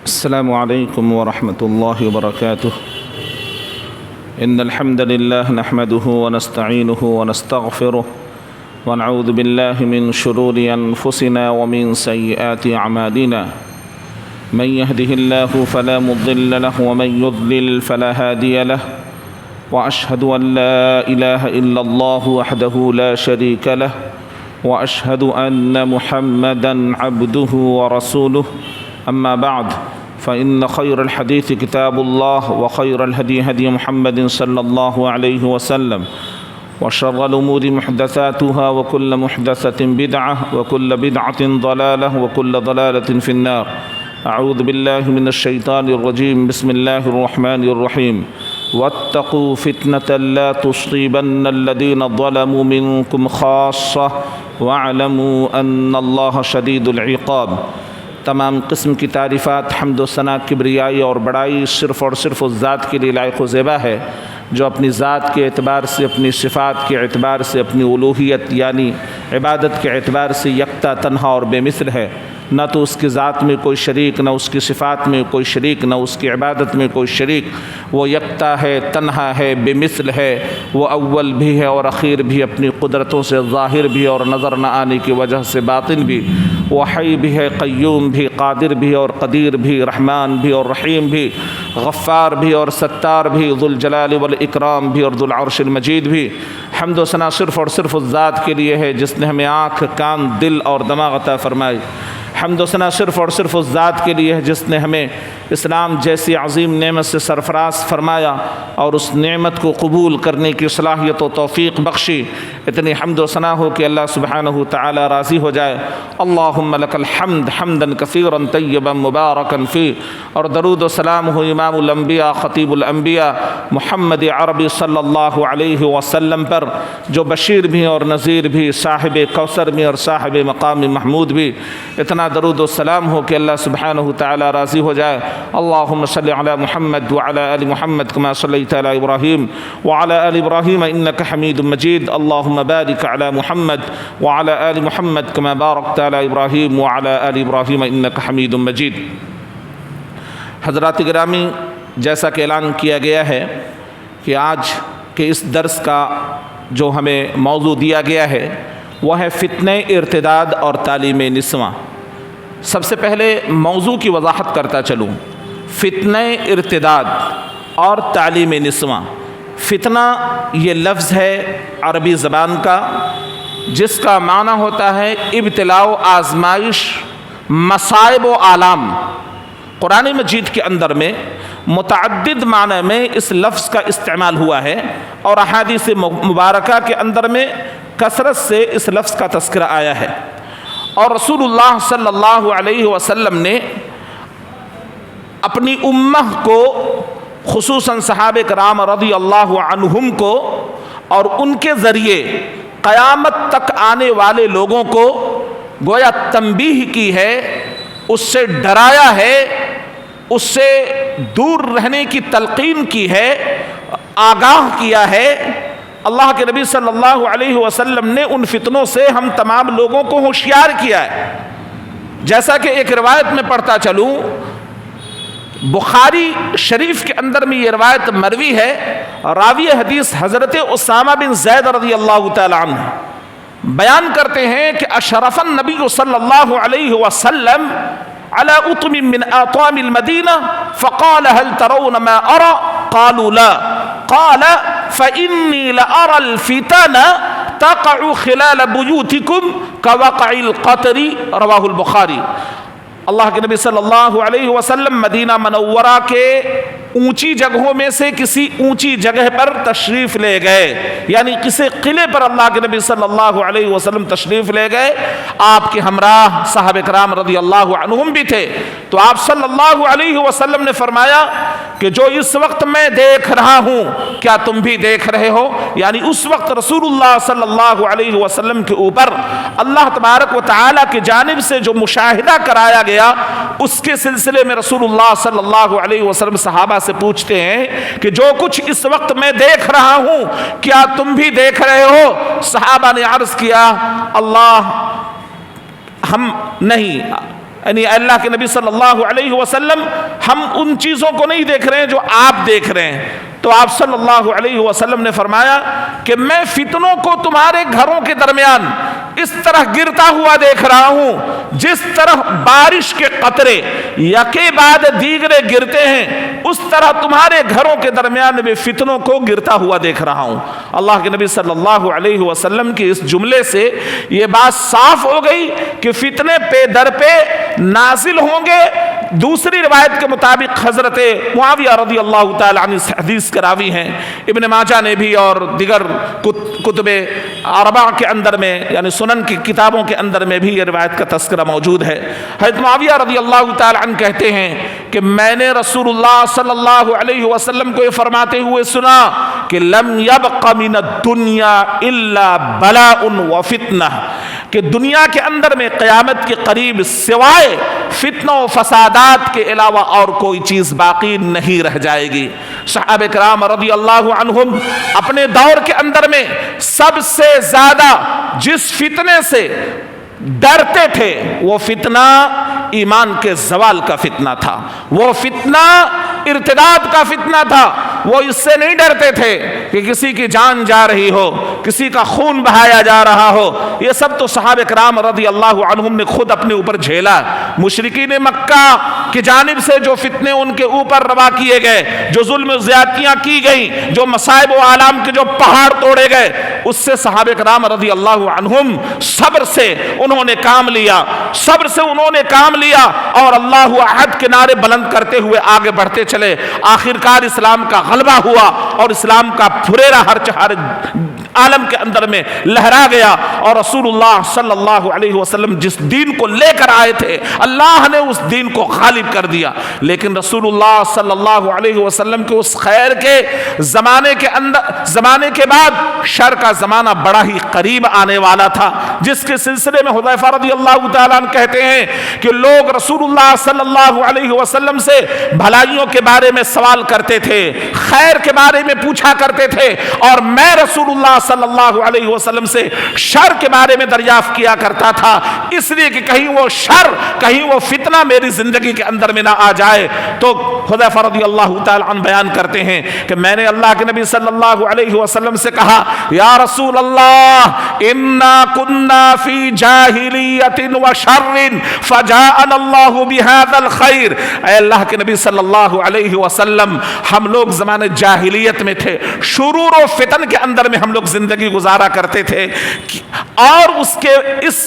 السلام عليكم ورحمة الله وبركاته. إن الحمد لله نحمده ونستعينه ونستغفره ونعوذ بالله من شرور أنفسنا ومن سيئات أعمالنا. من يهده الله فلا مضل له ومن يضلل فلا هادي له، وأشهد أن لا إله إلا الله وحده لا شريك له، وأشهد أن محمدًا عبده ورسوله. أما بعد فإن خير الحديث كتاب الله، وخير الهدي هدي محمد صلى الله عليه وسلم، وشر الأمور محدثاتها، وكل محدثة بدعة، وكل بدعة ضلالة، وكل ضلالة في النار. أعوذ بالله من الشيطان الرجيم. بسم الله الرحمن الرحيم. واتقوا فتنة لا تصيبن الذين ظلموا منكم خاصة واعلموا أن الله شديد العقاب. تمام قسم کی تعریفات، حمد و ثنا، کبریائی اور بڑائی صرف اور صرف اس ذات کے لیے لائق و زیبا ہے جو اپنی ذات کے اعتبار سے، اپنی صفات کے اعتبار سے، اپنی الوہیت یعنی عبادت کے اعتبار سے یکتا، تنہا اور بے مثل ہے. نہ تو اس کی ذات میں کوئی شریک، نہ اس کی صفات میں کوئی شریک، نہ اس کی عبادت میں کوئی شریک. وہ یکتا ہے، تنہا ہے، بے مثل ہے. وہ اول بھی ہے اور اخیر بھی، اپنی قدرتوں سے ظاہر بھی اور نظر نہ آنے کی وجہ سے باطن بھی. وہ حی بھی ہے، قیوم بھی، قادر بھی اور قدیر بھی، رحمان بھی اور رحیم بھی، غفار بھی اور ستار بھی، ذو الجلال والاکرام بھی اور ذو العرش المجید بھی. حمد و ثنا صرف اور صرف اس ذات کے لیے ہے جس نے ہمیں آنکھ، کان، دل اور دماغ عطا فرمائی. حمد و ثنا صرف اور صرف اس ذات کے لیے ہے جس نے ہمیں اسلام جیسی عظیم نعمت سے سرفراز فرمایا اور اس نعمت کو قبول کرنے کی صلاحیت و توفیق بخشی. اتنی حمد و ثنا ہو کہ اللہ سبحانہ تعالی راضی ہو جائے. اللہم لک الحمد حمدا کثیرا طیبا مبارکا فی. اور درود و سلام ہو امام الانبیاء، خطیب الانبیاء محمد عربی صلی اللہ علیہ وسلم پر، جو بشیر بھی اور نذیر بھی، صاحب کوثر بھی اور صاحب مقام محمود بھی. اتنا درود و سلام ہو کہ اللہ سبحانہ تعالی راضی ہو جائے. اللہم صلی علی محمد وعلی آل محمد کما صلیت علی ابراہیم وعلی آل ابراہیم انک حمید مجید. اللہم بارک علی محمد وعلی آل محمد کما بارکت علی ابراہیم وعلی آل ابراہیم انک حمید مجید. حضرات گرامی، جیسا کہ اعلان کیا گیا ہے کہ آج کے اس درس کا جو ہمیں موضوع دیا گیا ہے وہ ہے فتنہ ارتداد اور تعلیم نسواں. سب سے پہلے موضوع کی وضاحت کرتا چلوں. فتنہ ارتداد اور تعلیم نسواں. فتنہ یہ لفظ ہے عربی زبان کا جس کا معنی ہوتا ہے ابتلاء و آزمائش، مصائب و آلام. قرآن مجید کے اندر میں متعدد معنی میں اس لفظ کا استعمال ہوا ہے اور احادیث مبارکہ کے اندر میں کثرت سے اس لفظ کا تذکرہ آیا ہے. اور رسول اللہ صلی اللہ علیہ وسلم نے اپنی امہ کو، خصوصاً صحابہ کرام رضی اللہ عنہم کو اور ان کے ذریعے قیامت تک آنے والے لوگوں کو گویا تنبیہ کی ہے، اس سے ڈرایا ہے، اس سے دور رہنے کی تلقین کی ہے، آگاہ کیا ہے. اللہ کے نبی صلی اللہ علیہ وسلم نے ان فتنوں سے ہم تمام لوگوں کو ہوشیار کیا ہے. جیسا کہ ایک روایت میں پڑھتا چلوں، بخاری شریف کے اندر میں یہ روایت مروی ہے. راوی حدیث حضرت اسامہ بن زید رضی اللہ تعالی عنہ بیان کرتے ہیں کہ اشرف النبی صلی اللہ علیہ وسلم على اطم من اطام المدینہ فقال هل ترون ما ارى قالوا لا قال فإني لأرى الفتن تقع خلال بيوتكم كوقع القطر. رواہ البخاری. اللہ کے نبی صلی اللہ علیہ وسلم مدینہ منورہ کے اونچی جگہوں میں سے کسی اونچی جگہ پر تشریف لے گئے، یعنی کسی قلعے پر اللہ کے نبی صلی اللہ علیہ وسلم تشریف لے گئے. آپ کے ہمراہ صحابہ کرام رضی اللہ عنہم بھی تھے. تو آپ صلی اللہ علیہ وسلم نے فرمایا کہ جو اس وقت میں دیکھ رہا ہوں کیا تم بھی دیکھ رہے ہو؟ یعنی اس وقت رسول اللہ صلی اللہ علیہ وسلم کے اوپر اللہ تبارک و تعالی کی جانب سے جو مشاہدہ کرایا گیا اس کے سلسلے میں رسول اللہ صلی اللہ علیہ وسلم صحابہ سے پوچھتے ہیں کہ جو کچھ اس وقت میں دیکھ رہا ہوں کیا تم بھی دیکھ رہے ہو؟ صحابہ نے عرض کیا اللہ ہم نہیں، یعنی اللہ کے نبی صلی اللہ علیہ وسلم ہم ان چیزوں کو نہیں دیکھ رہے ہیں جو آپ دیکھ رہے ہیں. تو آپ صلی اللہ علیہ وسلم نے فرمایا کہ میں فتنوں کو تمہارے گھروں کے درمیان اس طرح گرتا ہوا دیکھ رہا ہوں جس طرح بارش کے قطرے یکے بعد دیگرے گرتے ہیں، اس طرح تمہارے گھروں کے درمیان میں فتنوں کو گرتا ہوا دیکھ رہا ہوں. اللہ کے نبی صلی اللہ علیہ وسلم کے اس جملے سے یہ بات صاف ہو گئی کہ فتنے پہ در پہ نازل ہوں گے. دوسری روایت کے مطابق حضرت معاویہ رضی اللہ تعالی عنہ اس حدیث کے راوی ہیں، ابن ماجہ نے بھی اور دیگر کتب اربعہ کے اندر میں یعنی سنن کی کتابوں کے اندر میں بھی یہ روایت کا تذکرہ موجود ہے. حضرت معاویہ رضی اللہ تعالی عنہ کہتے ہیں کہ میں نے رسول اللہ صلی اللہ علیہ وسلم کو یہ فرماتے ہوئے سنا کہ لم یبق من الدنیا الا بلاء وفتنہ، کہ دنیا کے اندر میں قیامت کے قریب سوائے فتنوں و فسادات کے علاوہ اور کوئی چیز باقی نہیں رہ جائے گی. صحابہ کرام رضی اللہ عنہم اپنے دور کے اندر میں سب سے زیادہ جس فتنے سے ڈرتے تھے وہ فتنہ ایمان کے زوال کا فتنہ تھا، وہ فتنہ ارتداد کا فتنہ تھا. وہ اس سے نہیں ڈرتے تھے کہ کسی کی جان جا رہی ہو، کسی کا خون بہایا جا رہا ہو. یہ سب تو صحابہ کرام رضی اللہ عنہم نے خود اپنے اوپر جھیلا. مشرکین مکہ کی جانب سے جو فتنے ان کے اوپر روا کیے گئے، جو ظلم و زیادتیاں کی گئیں، جو مصائب و آلام کے جو پہاڑ توڑے گئے، اس سے صحابہ کرام رضی اللہ عنہم صبر سے انہوں نے کام لیا، صبر سے انہوں نے کام لیا اور اللہ احد کے نعرے بلند کرتے ہوئے آگے بڑھتے چلے. آخرکار اسلام کا غلبہ ہوا اور اسلام کا پھریرا ہر عالم کے اندر میں لہرا گیا. اور رسول اللہ صلی اللہ علیہ وسلم جس دین کو لے کر آئے تھے اللہ نے اس دین کو غالب کر دیا. لیکن رسول اللہ صلی اللہ علیہ وسلم کے اس خیر کے زمانے کے بعد شر کا زمانہ بڑا ہی قریب آنے والا تھا، جس کے سلسلے میں حذیفہ رضی اللہ تعالیٰ عنہ کہتے ہیں کہ لوگ رسول اللہ صلی اللہ علیہ وسلم سے بھلائیوں کے بارے میں سوال کرتے تھے، خیر کے بارے میں پوچھا کرتے تھے، اور میں رسول اللہ صلی اللہ علیہ وسلم سے شر کے بارے میں دریافت کیا کرتا تھا، اس لیے کہ کہیں وہ شر، کہیں وہ فتنہ میری زندگی کے اندر میں نہ آ جائے. تو حذیفہ رضی اللہ تعالیٰ عنہ بیان کرتے ہیں کہ میں نے اللہ کے نبی صلی اللہ علیہ وسلم سے کہا یا رسول اللہ انا کننا فی جاہلیت و شر فجاءنا اللہ بہذا الخیر. اے اللہ کے نبی صلی اللہ علیہ وسلم ہم لوگ زمانے جاہلیت میں تھے، شرور و فتن کے اندر میں ہم لوگ زندگی گزارا کرتے تھے، اور اس کے اس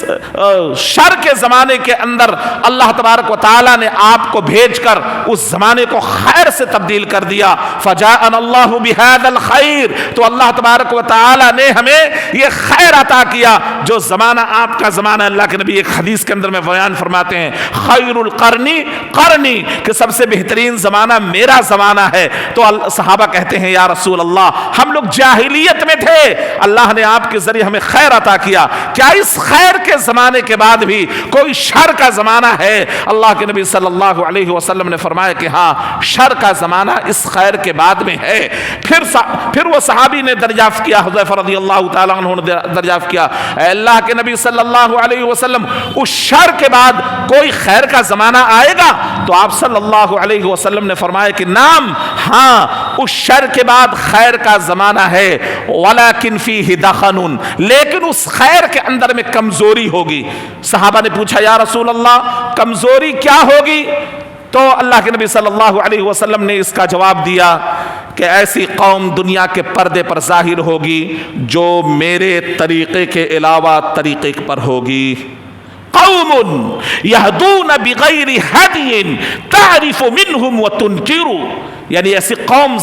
شر کے زمانے کے اندر اللہ تبارک و تعالی نے آپ کو بھیج کر اس زمانے کو خیر سے تبدیل کر دیا. فجاءنا اللہ بہذا الخیر، تو اللہ تبارک و تعالی نے ہمیں یہ خیر عطا کیا جو زمانہ آپ کا زمانہ. اللہ کے نبی ایک حدیث کے اندر میں بیان فرماتے ہیں خیر القرنی قرنی، کہ سب سے بہترین زمانہ میرا زمانہ ہے. تو صحابہ کہتے ہیں یا رسول اللہ ہم لوگ جاہلیت میں تھے، اللہ نے آپ کے ذریعے ہمیں خیر عطا کیا، کیا اس خیر کے زمانے کے بعد بھی کوئی شر کا زمانہ ہے؟ اللہ کے نبی صلی اللہ علیہ وسلم نے فرمایا کہ ہاں شر کا زمانہ اس خیر کے بعد میں ہے. پھر وہ صحابی نے دریافت کیا، حذیفہ رضی اللہ تعالیٰ عنہ نے دریافت کیا اے اللہ کے نبی صلی اللہ علیہ وسلم اس شر کے بعد کوئی خیر کا زمانہ آئے گا؟ تو آپ صلی اللہ علیہ وسلم نے فرمایا کہ نعم، ہاں اس شر کے بعد خیر کا زمانہ ہے، ولیکن فیہ دخن، لیکن اس خیر کے اندر میں کمزوری ہوگی. صحابہ نے پوچھا یا رسول اللہ کمزوری کیا ہوگی؟ تو اللہ کے نبی صلی اللہ علیہ وسلم نے اس کا جواب دیا کہ ایسی قوم دنیا کے پردے پر ظاہر ہوگی جو میرے طریقے کے علاوہ طریقے پر ہوگی. قوم یہدون بغیر ہدی تعرف منہم وتنکر، یعنی ایسی قوم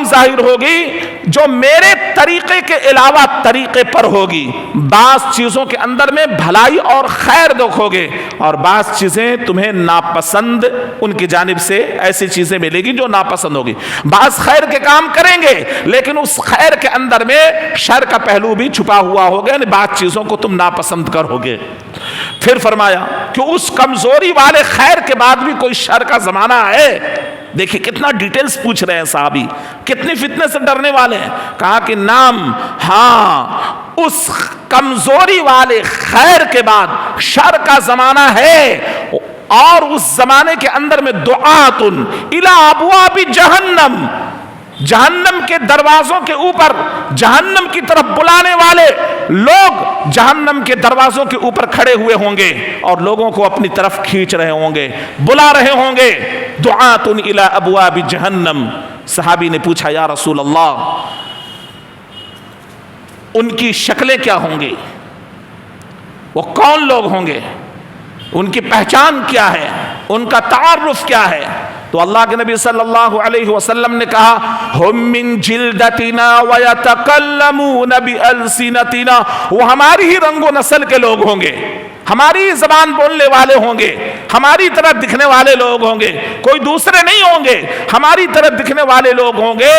ظاہر ہوگی جو میرے طریقے کے علاوہ طریقے پر ہوگی. بعض چیزوں کے اندر میں بھلائی اور خیر دیکھو گے، اور بعض چیزیں تمہیں ناپسند ان کی جانب سے ایسی چیزیں ملے گی جو ناپسند ہوگی. بعض خیر کے کام کریں گے لیکن اس خیر کے اندر میں شر کا پہلو بھی چھپا ہوا ہوگا، یعنی بعض چیزوں کو تم ناپسند کرو گے. پھر فرمایا کہ اس کمزوری والے خیر کے بعد بھی کوئی شر کا زمانہ ہے. دیکھیں کتنا ڈیٹیلز پوچھ رہے ہیں صحابی، کتنی فتنے سے ڈرنے والے ہیں. کہا کہ نام، ہاں اس کمزوری والے خیر کے بعد شر کا زمانہ ہے، اور اس زمانے کے اندر میں دعات الی ابواب جہنم، جہنم کے دروازوں کے اوپر جہنم کی طرف بلانے والے لوگ جہنم کے دروازوں کے اوپر کھڑے ہوئے ہوں گے اور لوگوں کو اپنی طرف کھینچ رہے ہوں گے، بلا رہے ہوں گے، دعات الی ابواب جہنم۔ صحابی نے پوچھا یا رسول اللہ ان کی شکلیں کیا ہوں گی، وہ کون لوگ ہوں گے، ان کی پہچان کیا ہے، ان کا تعارف کیا ہے؟ تو اللہ کے نبی صلی اللہ علیہ وسلم نے کہا ہم من جلدتنا ویتکلمون بالسنتنا، وہ ہماری ہی رنگ و نسل کے لوگ ہوں گے، ہماری زبان بولنے والے ہوں گے، ہماری طرح دکھنے والے لوگ ہوں گے، کوئی دوسرے نہیں ہوں گے، ہماری طرح دکھنے والے لوگ ہوں گے،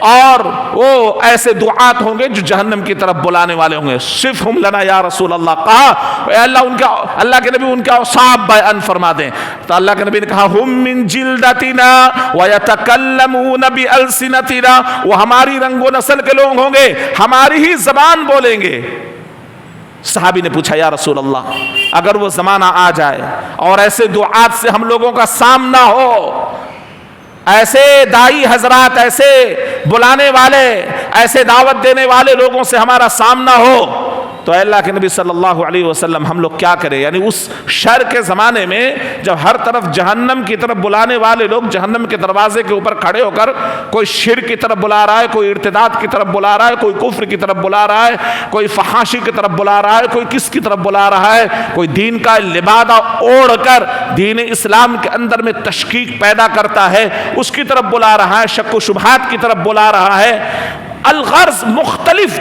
اور وہ ایسے دعات ہوں گے جو جہنم کی طرف بلانے والے ہوں گے۔ صفہم لنا یا رسول اللہ، کہا اے اللہ کے نبی ان کا اوصاف بیان فرما دیں۔ تو اللہ کے نبی نے کہا ہم من جلدتنا ویتکلمون بالسنتنا، وہ ہماری رنگ و نسل کے لوگ ہوں گے، ہماری ہی زبان بولیں گے۔ صحابی نے پوچھا یا رسول اللہ اگر وہ زمانہ آ جائے اور ایسے دعات سے ہم لوگوں کا سامنا ہو، ایسے دائی حضرات، ایسے بلانے والے، ایسے دعوت دینے والے لوگوں سے ہمارا سامنا ہو، تو اے اللہ کے نبی صلی اللہ علیہ وسلم ہم لوگ کیا کریں؟ یعنی اس شر کے زمانے میں جب ہر طرف جہنم کی طرف بلانے والے لوگ جہنم کے دروازے کے اوپر کھڑے ہو کر کوئی شرک کی طرف بلا رہا ہے، کوئی ارتداد کی طرف بلا رہا ہے، کوئی کفر کی طرف بلا رہا ہے، کوئی فحاشی کی طرف بلا رہا ہے، کوئی کس کی طرف بلا رہا ہے، کوئی دین کا لبادہ اوڑھ کر دین اسلام کے اندر میں تشکیک پیدا کرتا ہے اس کی طرف بلا رہا ہے، شک و شبہات کی طرف بلا رہا ہے۔ الغرض مختلف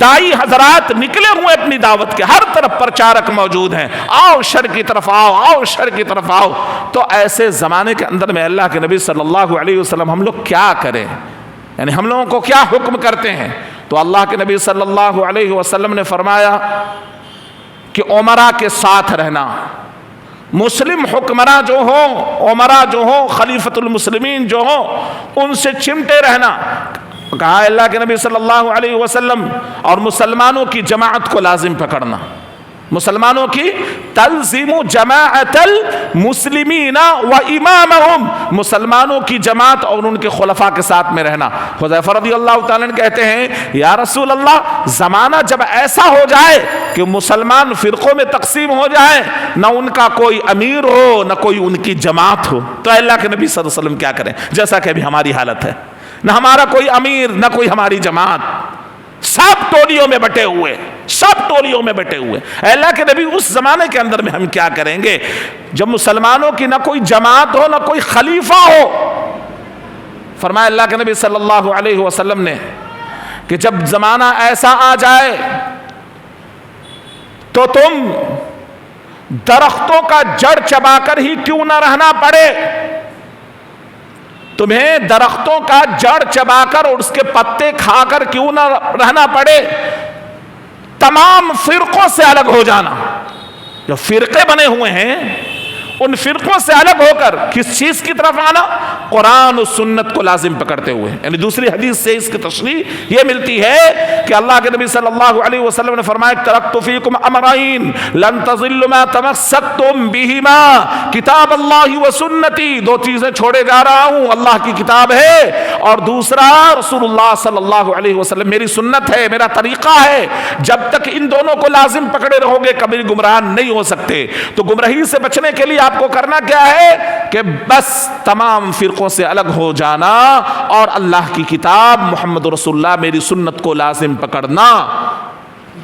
دائی حضرات نکلے ہوئے اپنی دعوت کے، ہر طرف پرچارک موجود ہیں، آؤ شر کی طرف آؤ، آؤ شر کی طرف آؤ۔ تو ایسے زمانے کے اندر میں اللہ کے نبی صلی اللہ علیہ وسلم ہم لوگ کیا کریں؟ یعنی ہم لوگوں کو کیا حکم کرتے ہیں؟ تو اللہ کے نبی صلی اللہ علیہ وسلم نے فرمایا کہ عمرا کے ساتھ رہنا، مسلم حکمراں جو ہوں، عمرا جو ہوں، خلیفۃ المسلمین جو ہوں، ان سے چمٹے رہنا۔ کہا اللہ کے نبی صلی اللہ علیہ وسلم اور مسلمانوں کی جماعت کو لازم پکڑنا، مسلمانوں کی تلزم جماعت المسلمین و امامہم، مسلمانوں کی جماعت اور ان کے خلفاء کے ساتھ میں رہنا۔ حذیفہ رضی اللہ تعالیٰ عنہ کہتے ہیں یا رسول اللہ زمانہ جب ایسا ہو جائے کہ مسلمان فرقوں میں تقسیم ہو جائے، نہ ان کا کوئی امیر ہو نہ کوئی ان کی جماعت ہو، تو اللہ کے نبی صلی اللہ علیہ وسلم کیا کریں؟ جیسا کہ ابھی ہماری حالت ہے، نہ ہمارا کوئی امیر نہ کوئی ہماری جماعت، سب ٹولیوں میں بٹے ہوئے، سب ٹولیوں میں بٹے ہوئے۔ اے اللہ کے نبی اس زمانے کے اندر میں ہم کیا کریں گے جب مسلمانوں کی نہ کوئی جماعت ہو نہ کوئی خلیفہ ہو؟ فرمایا اللہ کے نبی صلی اللہ علیہ وسلم نے کہ جب زمانہ ایسا آ جائے تو تم درختوں کا جڑ چبا کر ہی کیوں نہ رہنا پڑے، تمہیں درختوں کا جڑ چبا کر اور اس کے پتے کھا کر کیوں نہ رہنا پڑے، تمام فرقوں سے الگ ہو جانا۔ جو فرقے بنے ہوئے ہیں ان فرقوں سے الگ ہو کر کس چیز کی طرف آنا؟ قرآن و سنت کو لازم پکڑتے ہوئے۔ یعنی دوسری حدیث سے اس کی تشریح یہ ملتی ہے کہ اللہ کے نبی صلی اللہ علیہ وسلم نے فرمایا ترکت فیکم امرین لن تضلوا ما تمسکتم بہما، کتاب اللہ و سنتی، دو چیزیں چھوڑے جا رہا ہوں، اللہ کی کتاب ہے اور دوسرا رسول اللہ صلی اللہ علیہ وسلم میری سنت ہے، میرا طریقہ ہے۔ جب تک ان دونوں کو لازم پکڑے رہو گے کبھی گمراہ نہیں ہو سکتے۔ تو گمراہی سے بچنے کے لیے آپ کو کرنا کیا ہے کہ بس تمام فرقوں سے الگ ہو جانا اور اللہ کی کتاب محمد رسول اللہ میری سنت کو لازم پکڑنا،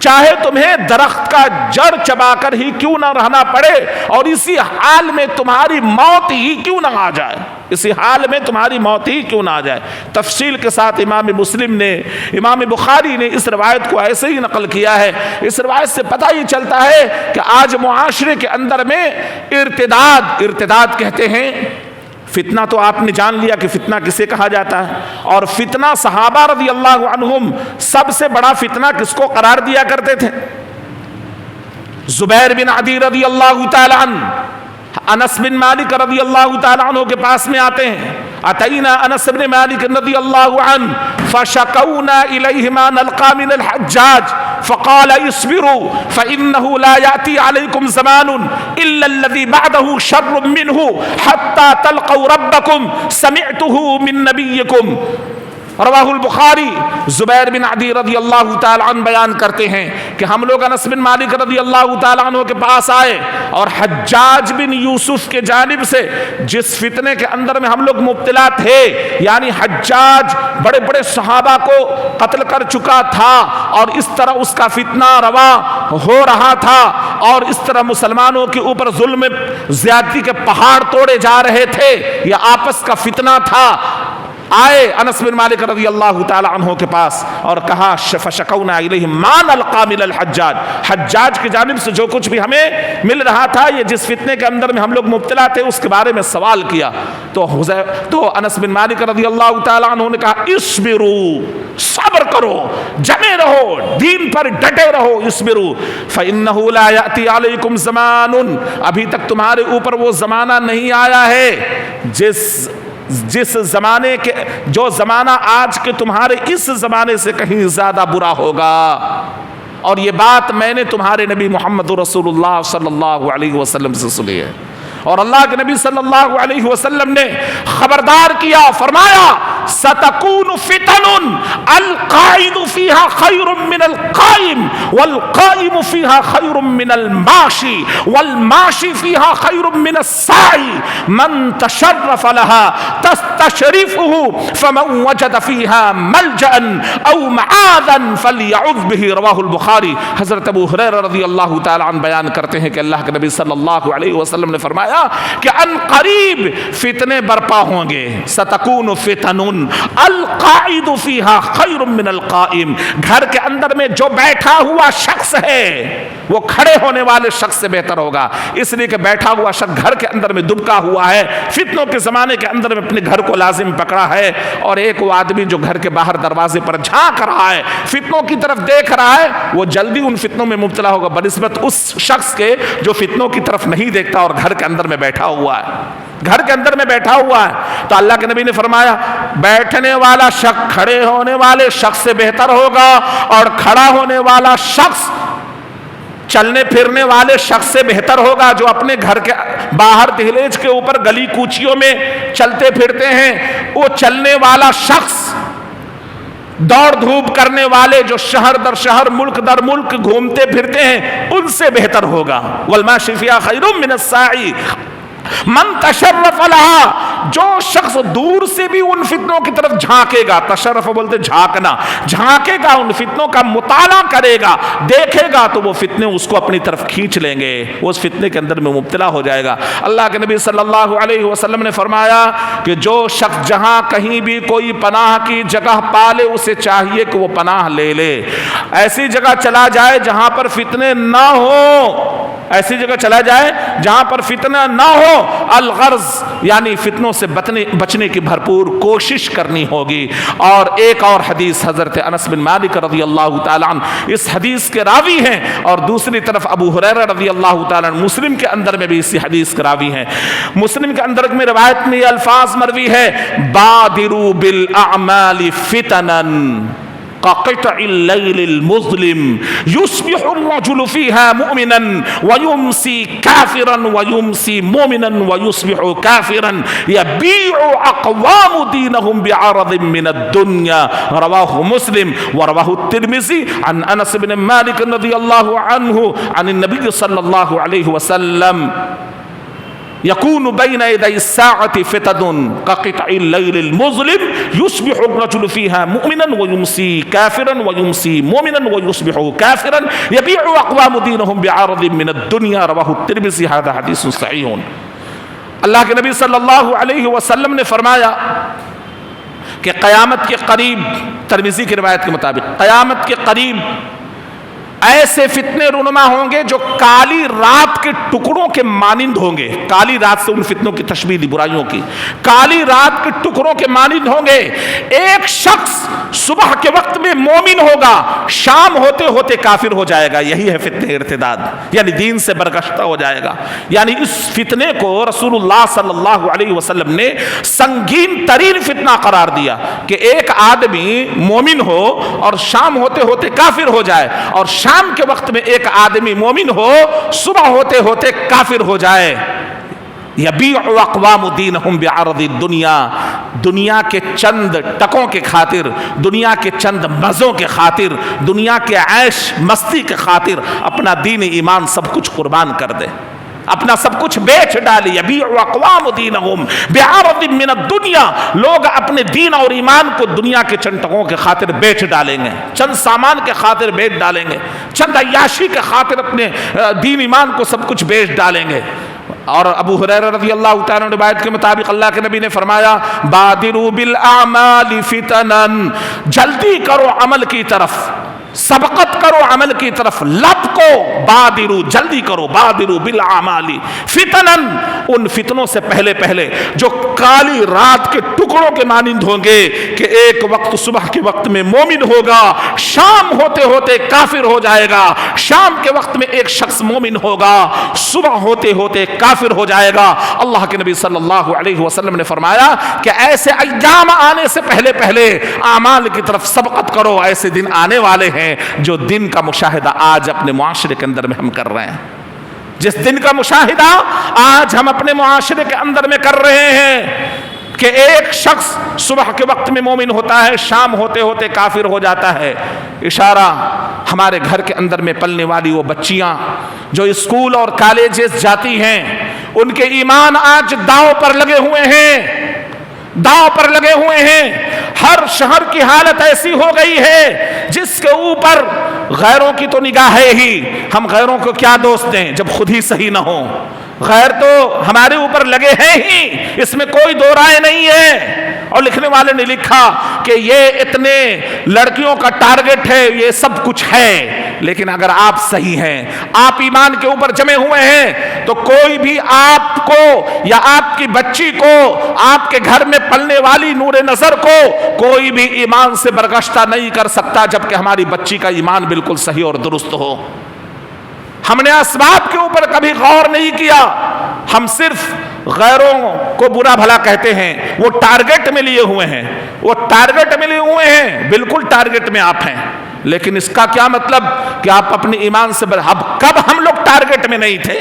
چاہے تمہیں درخت کا جڑ چبا کر ہی کیوں نہ رہنا پڑے اور اسی حال میں تمہاری موت ہی کیوں نہ آ جائے، اسی حال میں تمہاری موت ہی کیوں نہ آ جائے۔ تفصیل کے ساتھ امام مسلم نے، امام بخاری نے اس روایت کو ایسے ہی نقل کیا ہے۔ اس روایت سے پتہ ہی چلتا ہے کہ آج معاشرے کے اندر میں ارتداد کہتے ہیں، فتنہ تو آپ نے جان لیا کہ فتنہ کسے کہا جاتا ہے، اور فتنہ صحابہ رضی اللہ عنہم سب سے بڑا فتنہ کس کو قرار دیا کرتے تھے؟ زبیر بن عدی رضی اللہ تعالی عنہ، انس بن مالک رضی اللہ تعالی عنہ کے پاس میں آتے ہیں، اتینا انس بن مالک رضی اللہ عنہ فشکونا الیہ ما نلقى من الحجاج فقال اصبروا فانه لا ياتي عليكم زمان الا الذي بعده شر منه حتى تلقوا ربكم سمعته من نبيكم. رواہ البخاری. زبیر بن عدی رضی اللہ تعالی عنہ بیان کرتے ہیں کہ ہم لوگ انس بن مالک رضی اللہ تعالی عنہ کے پاس آئے اور حجاج بن یوسف کے جانب سے جس فتنے کے اندر میں ہم لوگ مبتلا تھے، یعنی حجاج بڑے بڑے صحابہ کو قتل کر چکا تھا اور اس طرح اس کا فتنہ روا ہو رہا تھا اور اس طرح مسلمانوں کے اوپر ظلم زیادتی کے پہاڑ توڑے جا رہے تھے، یہ آپس کا فتنہ تھا. آئے انس بن مالک رضی اللہ تعالی عنہ کے پاس اور کہا فشکونا الیہ ما نلقى من الحجاج، حجاج کی جانب سے جو کچھ بھی ہمیں مل رہا تھا، یہ جس فتنے کے اندر میں ہم لوگ مبتلا تھے اس کے بارے میں سوال کیا. تو انس بن مالک رضی اللہ تعالی عنہ نے کہا اصبروا، صبر کرو، جمے رہو، دین پر ڈٹے رہو. اصبروا فانه لا ياتي عليكم زمان، ابھی تک تمہارے اوپر وہ زمانہ نہیں آیا ہے جس زمانے کے جو زمانہ آج کے تمہارے اس زمانے سے کہیں زیادہ برا ہوگا. اور یہ بات میں نے تمہارے نبی محمد رسول اللہ صلی اللہ علیہ وسلم سے سنی ہے اور اللہ کے نبی صلی اللہ علیہ وسلم نے خبردار کیا، فرمایا ستکون فتن القائد فیہا خیر من القائم والقائم فیہا خیر من الماشی والماشی فیہا خیر من الساعی من تشرف لها تستشرفه فمن وجد فیہا ملجأ او معاذا فلیعذ به. رواہ البخاری. حضرت ابو ہریرہ رضی اللہ تعالی عنہ بیان کرتے ہیں کہ اللہ کے نبی صلی اللہ علیہ وسلم نے فرمایا کہ ان قریب فتنے برپا ہوں گے. ستکون فتن القاعد فیہا خیر من القائم، گھر کے اندر میں جو بیٹھا ہوا شخص ہے وہ کھڑے ہونے والے شخص سے بہتر ہوگا، اس لیے کہ بیٹھا ہوا شخص گھر کے اندر میں دبکا ہوا ہے، فتنوں کے زمانے کے اندر میں اپنے گھر کو لازم پکڑا ہے. اور ایک وہ آدمی جو گھر کے باہر دروازے پر جھانک رہا ہے، فتنوں کی طرف دیکھ رہا ہے، وہ جلدی ان فتنوں میں مبتلا ہوگا بنسبت اس شخص کے جو فتنوں کی طرف نہیں دیکھتا اور گھر کے اندر میں بیٹھا ہوا ہے. گھر کے اندر میں بیٹھا ہوا ہے. تو اللہ کے نبی نے فرمایا بیٹھنے والا شخص کھڑے ہونے والے شخص سے بہتر ہوگا اور کھڑا ہونے والا شخص چلنے پھرنے والے شخص سے بہتر ہوگا جو اپنے گھر کے باہر دہلیز کے اوپر گلی کوچیوں میں چلتے پھرتے ہیں. وہ چلنے والا شخص دوڑ دھوپ کرنے والے جو شہر در شہر ملک در ملک گھومتے پھرتے ہیں ان سے بہتر ہوگا. والماشی فیہا خیر من الساعی من تشرف لها، جو شخص دور سے بھی ان فتنوں کی طرف جھانکے گا، تشرف بولتے جھانکنا، جھانکے گا، ان فتنوں کا مطالعہ کرے گا، دیکھے گا تو وہ فتنے اس کو اپنی طرف کھینچ لیں گے، وہ اس فتنے کے اندر میں مبتلا ہو جائے گا. اللہ کے نبی صلی اللہ علیہ وسلم نے فرمایا کہ جو شخص جہاں کہیں بھی کوئی پناہ کی جگہ پالے اسے چاہیے کہ وہ پناہ لے لے. ایسی جگہ چلا جائے جہاں پر فتنے نہ ہو، ایسی جگہ چلا جائے جہاں پر فتنہ نہ ہو. الغرض یعنی فتنوں سے بچنے کی بھرپور کوشش کرنی ہوگی. اور ایک اور حدیث حضرت انس بن مالک رضی اللہ تعالی عنہ اس حدیث کے راوی ہیں اور دوسری طرف ابو ہریرہ رضی اللہ تعالی عنہ مسلم کے اندر میں بھی اسی حدیث کے راوی ہیں. مسلم کے اندر میں روایت میں یہ الفاظ مروی ہے بادروا بالاعمال فتنا كقطع الليل المظلم يصبح الرجل فيها مؤمنا ويمسي كافرا ويمسي مؤمنا ويصبح كافرا يبيع أقوام دينهم بعرض من الدنيا. رواه مسلم ورواه الترمذي عن أنس بن مالك رضي الله عنه عن النبي صلى الله عليه وسلم يكون بين يدي الساعة فتن كقطع الليل المظلم يصبح الرجل فيها مؤمنا ويمسي كافرا ويمسي مؤمنا ويصبح كافرا يبيع أقوام دينهم بعرض من الدنيا. رواه الترمذي. هذا حديث صحيح. اللہ کے نبی صلی اللہ علیہ وسلم نے فرمایا کہ قیامت کے قریب، ترمذی کی روایت کے مطابق قیامت کے قریب ایسے فتنے رونما ہوں گے جو کالی رات کے ٹکڑوں کے مانند ہوں گے. کالی رات سے ان فتنوں کی تشبیہ دی برائیوں کی. کالی رات کے ٹکڑوں کے مانند ہوں گے. ایک شخص صبح کے وقت میں مومن ہوگا, شام ہوتے ہوتے کافر ہو جائے گا. یہی ہے فتنہ ارتداد, یعنی دین سے برگشتہ ہو جائے گا. یعنی اس فتنے کو رسول اللہ صلی اللہ علیہ وسلم نے سنگین ترین فتنہ قرار دیا کہ ایک آدمی مومن ہو اور شام ہوتے ہوتے کافر ہو جائے, اور شام کے وقت میں ایک آدمی مومن ہو, صبح ہوتے ہوتے کافر ہو جائے. یبیع اقوام دینہم بعرض الدنیا, دنیا کے چند ٹکوں کے خاطر, دنیا کے چند مزوں کے خاطر, دنیا کے عیش مستی کے خاطر اپنا دین ایمان سب کچھ قربان کر دے, اپنا سب کچھ بیچ ڈالے. یبیع اقوام دینہم بعرض من الدنیا, لوگ اپنے دین اور ایمان کو دنیا کے چند ٹکوں کے خاطر بیچ ڈالیں گے, چند سامان کے خاطر بیچ ڈالیں گے, چند عیاشی کے خاطر اپنے دین ایمان کو سب کچھ بیچ ڈالیں گے. اور ابو ہریرہ رضی اللہ تعالیٰ عنہ روایت کے مطابق اللہ کے نبی نے فرمایا, بادروا بالاعمال فتنا, جلدی کرو عمل کی طرف, سبقت کرو عمل کی طرف, لب کو بادرو, جلدی کرو, بادرو بالاعمال فتنا, ان فتنوں سے پہلے پہلے جو کالی رات کے ٹکڑوں کے مانند ہوں گے کہ ایک وقت صبح کے وقت میں مومن ہوگا, شام ہوتے ہوتے کافر ہو جائے گا, شام کے وقت میں ایک شخص مومن ہوگا, صبح ہوتے ہوتے کافر ہو جائے گا. اللہ کے نبی صلی اللہ علیہ وسلم نے فرمایا کہ ایسے ایام آنے سے پہلے پہلے اعمال کی طرف سبقت کرو. ایسے دن آنے والے ہیں جو دن کا مشاہدہ آج اپنے معاشرے کے اندر میں ہم کر رہے ہیں, جس دن کا مشاہدہ آج ہم اپنے معاشرے کے اندر میں کر رہے ہیں کہ ایک شخص صبح کے وقت میں مومن ہوتا ہے, شام ہوتے ہوتے کافر ہو جاتا ہے. اشارہ ہمارے گھر کے اندر میں پلنے والی وہ بچیاں جو اسکول اور کالجز جاتی ہیں, ان کے ایمان آج داؤ پر لگے ہوئے ہیں, داؤ پر لگے ہوئے ہیں. ہر شہر کی حالت ایسی ہو گئی ہے جس کے اوپر غیروں کی تو نگاہ ہے ہی, ہم غیروں کو کیا دوست دیں جب خود ہی صحیح نہ ہو. غیر تو ہمارے اوپر لگے ہیں ہی, اس میں کوئی دو رائے نہیں ہے. اور لکھنے والے نے لکھا کہ یہ اتنے لڑکیوں کا ٹارگٹ ہے, یہ سب کچھ ہے, لیکن اگر آپ صحیح ہیں, آپ ایمان کے اوپر جمے ہوئے ہیں, تو کوئی بھی آپ کو یا آپ کی بچی کو, آپ کے گھر میں پلنے والی نور نظر کو کوئی بھی ایمان سے برگشتہ نہیں کر سکتا جبکہ ہماری بچی کا ایمان بالکل صحیح اور درست ہو. ہم نے اسباب کے اوپر کبھی غور نہیں کیا, ہم صرف غیروں کو برا بھلا کہتے ہیں. وہ ٹارگٹ میں لیے ہوئے ہیں, وہ ٹارگٹ میں لیے ہوئے ہیں, بالکل ٹارگٹ میں آپ ہیں, لیکن اس کا کیا مطلب کہ آپ اپنے ایمان سے اب کب ہم لوگ ٹارگٹ میں نہیں تھے,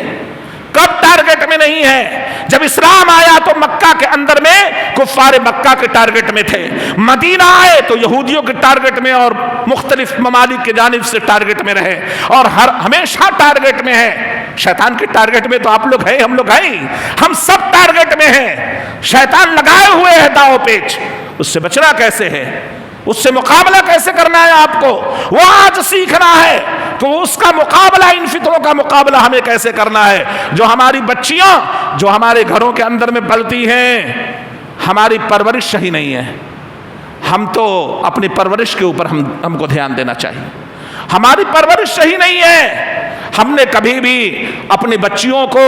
کب ٹارگٹ میں نہیں ہے؟ جب اسلام آیا تو مکہ کے اندر میں کفار مکہ کے ٹارگٹ میں تھے, مدینہ آئے تو یہودیوں کے ٹارگٹ میں اور مختلف ممالک کے جانب سے ٹارگٹ میں رہے, اور ہمیشہ ٹارگٹ میں ہے. شیطان کے ٹارگٹ میں تو آپ لوگ ہیں, ہم لوگ ہیں, ہم سب ٹارگٹ میں ہیں. شیطان لگائے ہوئے ہے داؤ پیچ, اس سے بچنا کیسے ہے, اس سے مقابلہ کیسے کرنا ہے آپ کو, وہ آج سیکھنا ہے. تو اس کا مقابلہ, ان فتنوں کا مقابلہ ہمیں کیسے کرنا ہے. جو ہماری بچیاں جو ہمارے گھروں کے اندر میں پلتی ہیں, ہماری پرورش صحیح نہیں ہے. ہم تو اپنی پرورش کے اوپر ہم کو دھیان دینا چاہیے. ہماری پرورش صحیح نہیں ہے. ہم نے کبھی بھی اپنی بچیوں کو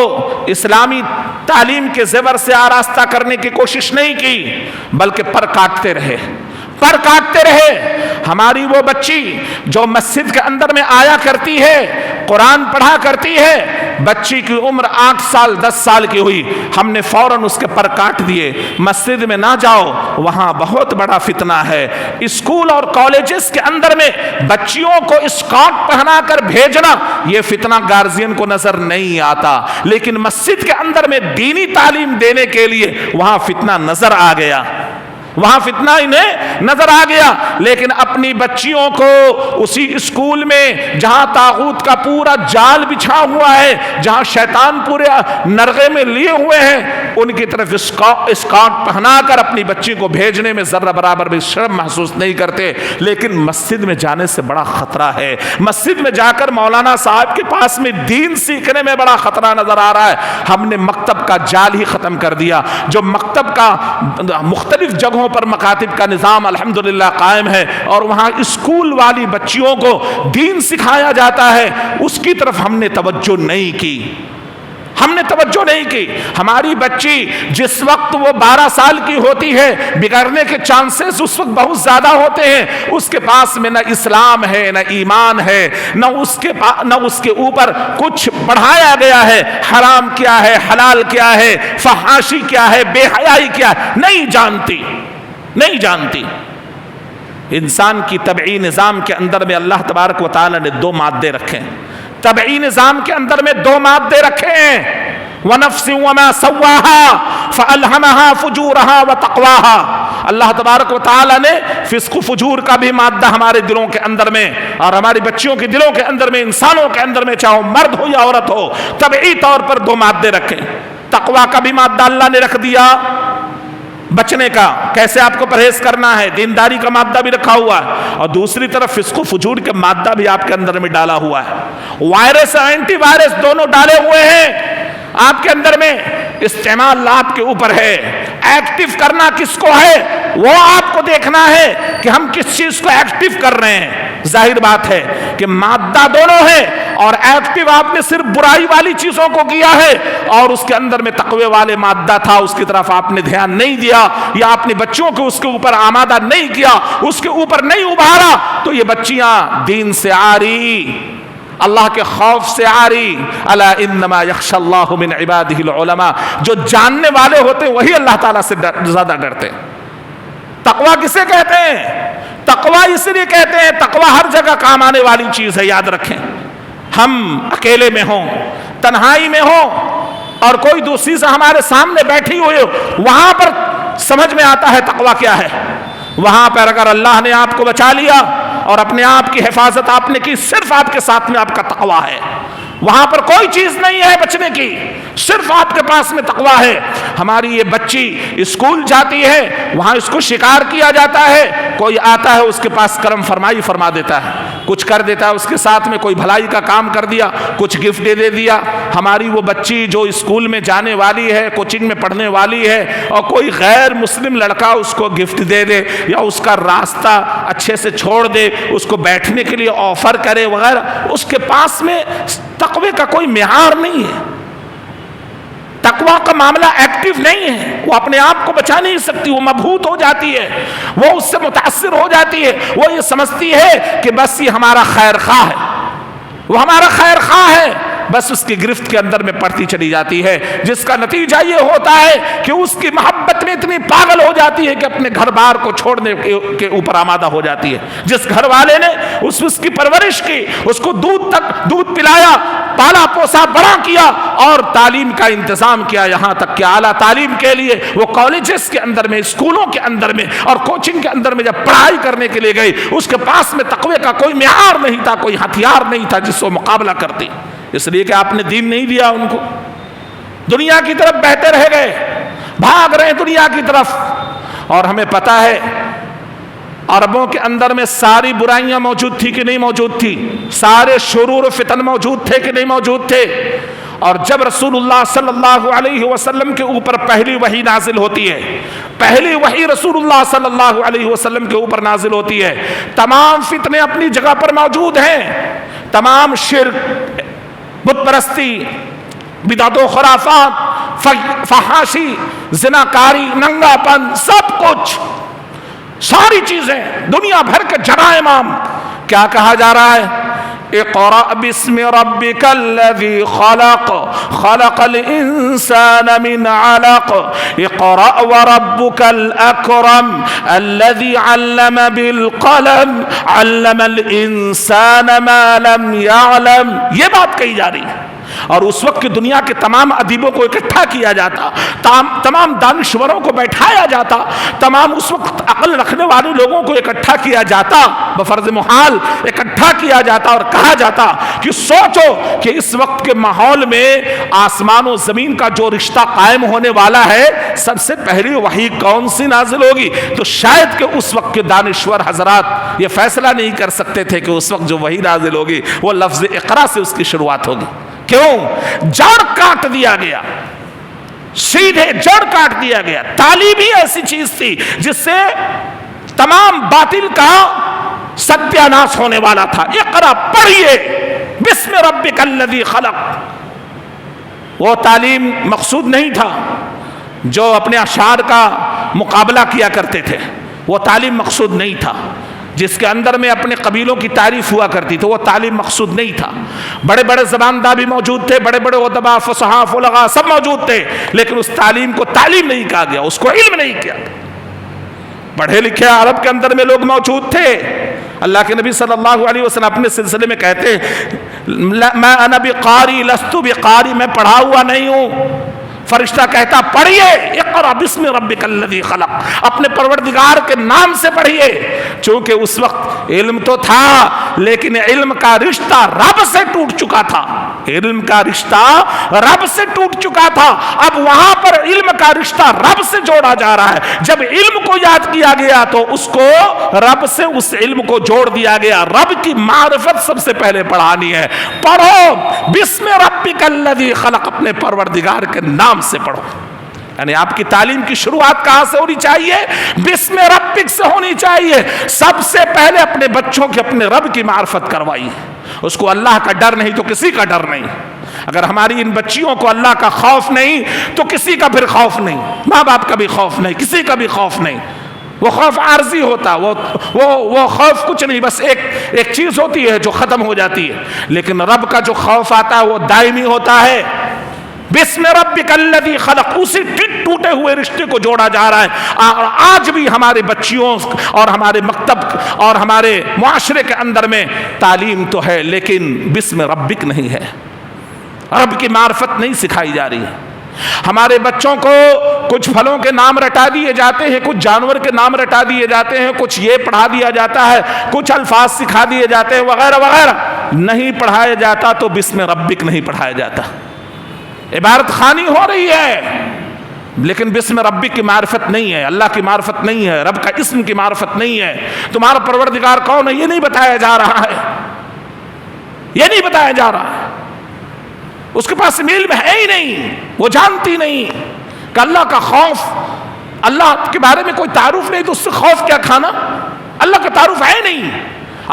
اسلامی تعلیم کے زیور سے آراستہ کرنے کی کوشش نہیں کی, بلکہ پر کاٹتے رہے. ہماری وہ بچی جو مسجد کے اندر میں آیا کرتی ہے, قرآن پڑھا کرتی ہے, بچی کی عمر 8 سال 10 سال کی ہوئی, ہم نے فوراً اس کے پر کاٹ دیے. مسجد میں نہ جاؤ, وہاں بہت بڑا فتنہ ہے. اسکول اور کالجز کے اندر میں بچیوں کو اسکارٹ پہنا کر بھیجنا, یہ فتنہ گارجین کو نظر نہیں آتا, لیکن مسجد کے اندر میں دینی تعلیم دینے کے لیے وہاں فتنہ نظر آ گیا, وہاں فتنہ انہیں نظر آ گیا. لیکن اپنی بچیوں کو اسی اسکول میں جہاں طاغوت کا پورا جال بچھا ہوا ہے, جہاں شیطان پورے نرغے میں لیے ہوئے ہیں, ان کی طرف اسکارٹ پہنا کر اپنی بچی کو بھیجنے میں ذرہ برابر بھی شرم محسوس نہیں کرتے. لیکن مسجد میں جانے سے بڑا خطرہ ہے. مسجد میں جا کر مولانا صاحب کے پاس میں دین سیکھنے میں بڑا خطرہ نظر آ رہا ہے. ہم نے مکتب کا جال ہی ختم کر دیا. جو مکتب کا مختلف جگہوں پر مکاتب کا نظام الحمدللہ قائم ہے اور وہاں اسکول والی بچیوں کو دین سکھایا جاتا ہے، اس کی طرف ہم نے توجہ نہیں کی، ہم نے توجہ نہیں کی۔ ہماری بچی جس وقت وہ 12 سال کی ہوتی ہے، بگڑنے کے چانسز اس وقت بہت زیادہ ہوتے ہیں، اس کے پاس میں نہ اسلام ہے نہ ایمان ہے، نہ اس کے اوپر کچھ پڑھایا گیا ہے، حرام کیا ہے، حلال کیا ہے، فحاشی کیا ہے، بے حیائی کیا ہے، نہیں جانتی۔ انسان کی طبعی نظام کے اندر میں اللہ تبارک و تعالی نے 2 مادے رکھے ہیں، طبعی نظام کے اندر میں 2 مادے رکھے ہیں، وَنَفْسٍ وَمَا سَوَّاهَا فَأَلْهَمَهَا فُجُورَهَا وَتَقْوَاهَا۔ اللہ تبارک و تعالی نے فسق و فجور کا بھی مادہ ہمارے دلوں کے اندر میں اور ہماری بچیوں کے دلوں کے اندر میں، انسانوں کے اندر میں، چاہے مرد ہو یا عورت ہو، طبعی طور پر 2 مادے رکھے۔ تقوی کا بھی مادہ اللہ نے رکھ دیا، بچنے کا، کیسے آپ کو پرہیز کرنا ہے، دینداری کا مادہ بھی رکھا ہوا ہے، اور دوسری طرف فسق و فجور کا مادہ بھی آپ کے اندر میں ڈالا ہوا ہے۔ وائرس اور اینٹی وائرس دونوں ڈالے ہوئے ہیں آپ کے اندر میں، استعمال آپ کے اوپر ہے، ایکٹیو کرنا کس کو ہے وہ آپ کو دیکھنا ہے کہ ہم کس چیز کو ایکٹیو کر رہے ہیں۔ ظاہر بات ہے کہ مادہ دونوں ہے، اور ایکٹیو آپ نے صرف برائی والی چیزوں کو کیا ہے، اور اس کے اندر میں تقوی والے مادہ تھا، اس کی طرف آپ نے دھیان نہیں دیا، یا اپنی بچوں کو اس کے اوپر آمادہ نہیں کیا، اس کے اوپر نہیں ابھارا، تو یہ بچیاں دین سے عاری، اللہ کے خوف سے عاری۔ الا انما یخشی اللہ من عبادہ العلماء، جو جاننے والے ہوتے ہیں وہی اللہ تعالیٰ سے زیادہ ڈرتے ہیں۔ تقوی کسے کہتے ہیں؟ تقوی اس لیے کہتے ہیں، تقوی ہر جگہ کام آنے والی چیز ہے، یاد رکھیں۔ ہم اکیلے میں ہوں، تنہائی میں ہوں، اور کوئی دوسری سے ہمارے سامنے بیٹھی ہوئی ہو، وہاں پر سمجھ میں آتا ہے تقوی کیا ہے۔ وہاں پر اگر اللہ نے آپ کو بچا لیا اور اپنے آپ کی حفاظت آپ نے کی، صرف آپ کے ساتھ میں آپ کا تقوی ہے، وہاں پر کوئی چیز نہیں ہے بچنے کی، صرف آپ کے پاس میں تقوی ہے۔ ہماری یہ بچی اسکول جاتی ہے، وہاں اس کو شکار کیا جاتا ہے، کوئی آتا ہے اس کے پاس کرم فرمائی فرما دیتا ہے، کچھ کر دیتا ہے اس کے ساتھ میں، کوئی بھلائی کا کام کر دیا، کچھ گفٹ دے دیا۔ ہماری وہ بچی جو اسکول میں جانے والی ہے، کوچنگ میں پڑھنے والی ہے، اور کوئی غیر مسلم لڑکا اس کو گفٹ دے دے، یا اس کا راستہ اچھے سے چھوڑ دے، اس کو بیٹھنے کے لیے آفر کرے وغیرہ، اس کے پاس میں تقوی کا کوئی معیار نہیں ہے، تقوی کا معاملہ ایکٹیو نہیں ہے، وہ اپنے آپ کو بچا نہیں سکتی، وہ مبہوت ہو جاتی ہے، وہ اس سے متاثر ہو جاتی ہے، وہ یہ سمجھتی ہے کہ بس یہ ہمارا خیر خواہ ہے، وہ ہمارا خیر خواہ ہے، بس اس کی گرفت کے اندر میں پڑتی چلی جاتی ہے، جس کا نتیجہ یہ ہوتا ہے کہ اس کی محبت میں اتنی پاگل ہو جاتی ہے کہ اپنے گھر بار کو چھوڑنے کے اوپر آمادہ ہو جاتی ہے۔ جس گھر والے نے اس کی پرورش کی، اس کو دودھ پلایا، پالا پوسا، بڑا کیا، اور تعلیم کا انتظام کیا، یہاں تک کہ اعلیٰ تعلیم کے لیے وہ کالجز کے اندر میں، اسکولوں کے اندر میں اور کوچنگ کے اندر میں جب پڑھائی کرنے کے لیے گئی، اس کے پاس میں تقوی کا کوئی معیار نہیں تھا، کوئی ہتھیار نہیں تھا جس سے مقابلہ کرتی، اس لیے کہ آپ نے دین نہیں دیا ان کو، دنیا کی طرف بہتے رہ گئے، بھاگ رہے دنیا کی طرف۔ اور ہمیں پتہ ہے عربوں کے اندر میں ساری برائیاں موجود تھی کہ نہیں موجود تھی، سارے شرور و فتن موجود تھے کہ نہیں موجود تھے۔ اور جب رسول اللہ صلی اللہ علیہ وسلم کے اوپر پہلی وحی نازل ہوتی ہے، پہلی وحی رسول اللہ صلی اللہ علیہ وسلم کے اوپر نازل ہوتی ہے، تمام فتنے اپنی جگہ پر موجود ہیں، تمام شرک، بت پرستی، بدعت و خرافات، فحاشی، زناکاری، ننگا پن، سب کچھ، ساری چیزیں، دنیا بھر کے جرائم، کیا کہا جا رہا ہے؟ اقرأ باسم ربك الذي خلق خلق الإنسان من علق اقرأ وربك الأكرم الذي علم بالقلم علم الإنسان ما لم يعلم۔ یہ بات کہی جا رہی ہے، اور اس وقت کی دنیا کے تمام ادیبوں کو اکٹھا کیا جاتا، تمام دانشوروں کو بیٹھایا جاتا، تمام اس وقت عقل رکھنے والے لوگوں کو اکٹھا کیا جاتا، بفرض محال اکٹھا کیا جاتا اور کہا جاتا کہ سوچو کہ اس وقت کے ماحول میں آسمان و زمین کا جو رشتہ قائم ہونے والا ہے، سب سے پہلی وحی کون سی نازل ہوگی؟ تو شاید کہ اس وقت کے دانشور حضرات یہ فیصلہ نہیں کر سکتے تھے کہ اس وقت جو وحی نازل ہوگی وہ لفظ اقرا سے اس کی شروعات ہوگی۔ کیوں؟ جڑ کاٹ دیا گیا، سیدھے جڑ کاٹ دیا گیا۔ تعلیم ہی ایسی چیز تھی جس سے تمام باطل کا ستیہ ناش ہونے والا تھا. اقرا پڑھیے بسم ربک الذی خلق. وہ تعلیم مقصود نہیں تھا جو اپنے اشعار کا مقابلہ کیا کرتے تھے، وہ تعلیم مقصود نہیں تھا. جس کے اندر میں اپنے قبیلوں کی تعریف ہوا کرتی تھی، وہ تعلیم مقصود نہیں تھا. بڑے بڑے زباندار بھی موجود تھے، بڑے بڑے ادبا، فصحاء، فلغاء سب موجود تھے، لیکن اس تعلیم کو تعلیم نہیں کہا گیا، اس کو علم نہیں کیا. پڑھے لکھے عرب کے اندر میں لوگ موجود تھے. اللہ کے نبی صلی اللہ علیہ وسلم اپنے سلسلے میں کہتے ہیں میں انا بقاری لست بقاری، میں پڑھا ہوا نہیں ہوں. فرشتہ کہتا پڑھیے اقرا بسم ربک الذی خلق، اپنے پروردگار کے نام سے پڑھیے. چونکہ اس وقت علم تو تھا لیکن علم کا رشتہ رب سے ٹوٹ چکا تھا. علم کا رشتہ رب سے ٹوٹ چکا تھا. اب وہاں پر علم کا رشتہ رب سے جوڑا جا رہا ہے. جب علم کو یاد کیا گیا تو اس کو رب سے اس علم کو جوڑ دیا گیا. رب کی معرفت سب سے پہلے پڑھانی ہے. پڑھو بسم ربک الذی خلق، اپنے پروردگار کے نام سے پڑھو. یعنی آپ کی تعلیم کی شروعات کہاں سے ہونی چاہیے؟ بسم ربک سے ہونی چاہیے. سب سے پہلے اپنے بچوں کے اپنے رب کی معرفت کروائیے. اس کو اللہ کا ڈر نہیں تو کسی کا ڈر نہیں. اگر ہماری ان بچیوں کو اللہ کا خوف نہیں تو کسی کا پھر خوف نہیں. ماں باپ کا بھی خوف نہیں، کسی کا بھی خوف نہیں. وہ خوف عارضی ہوتا، وہ خوف کچھ نہیں، بس ایک چیز ہوتی ہے جو ختم ہو جاتی ہے. لیکن رب کا جو خوف آتا ہے وہ دائمی ہوتا ہے. بسم ربک الذی خلق، اسی ٹوٹے ہوئے رشتے کو جوڑا جا رہا ہے. آج بھی ہمارے بچیوں اور ہمارے مکتب اور ہمارے معاشرے کے اندر میں تعلیم تو ہے لیکن بسم ربک نہیں ہے. رب کی معرفت نہیں سکھائی جا رہی ہے. ہمارے بچوں کو کچھ پھلوں کے نام رٹا دیے جاتے ہیں، کچھ جانور کے نام رٹا دیے جاتے ہیں، کچھ یہ پڑھا دیا جاتا ہے، کچھ الفاظ سکھا دیے جاتے ہیں وغیرہ وغیرہ. نہیں پڑھایا جاتا تو بسم ربک نہیں پڑھایا جاتا. عبارت خوانی ہو رہی ہے لیکن بسم ربک کی معرفت نہیں ہے، اللہ کی معرفت نہیں ہے، رب کا اسم کی معرفت نہیں ہے. تمہارا پروردگار کون ہے یہ نہیں بتایا جا رہا ہے، یہ نہیں بتایا جا رہا ہے. اس کے پاس علم ہے ہی نہیں، وہ جانتی نہیں کہ اللہ کا خوف، اللہ کے بارے میں کوئی تعارف نہیں تو اس سے خوف کیا کھانا. اللہ کا تعارف ہے نہیں،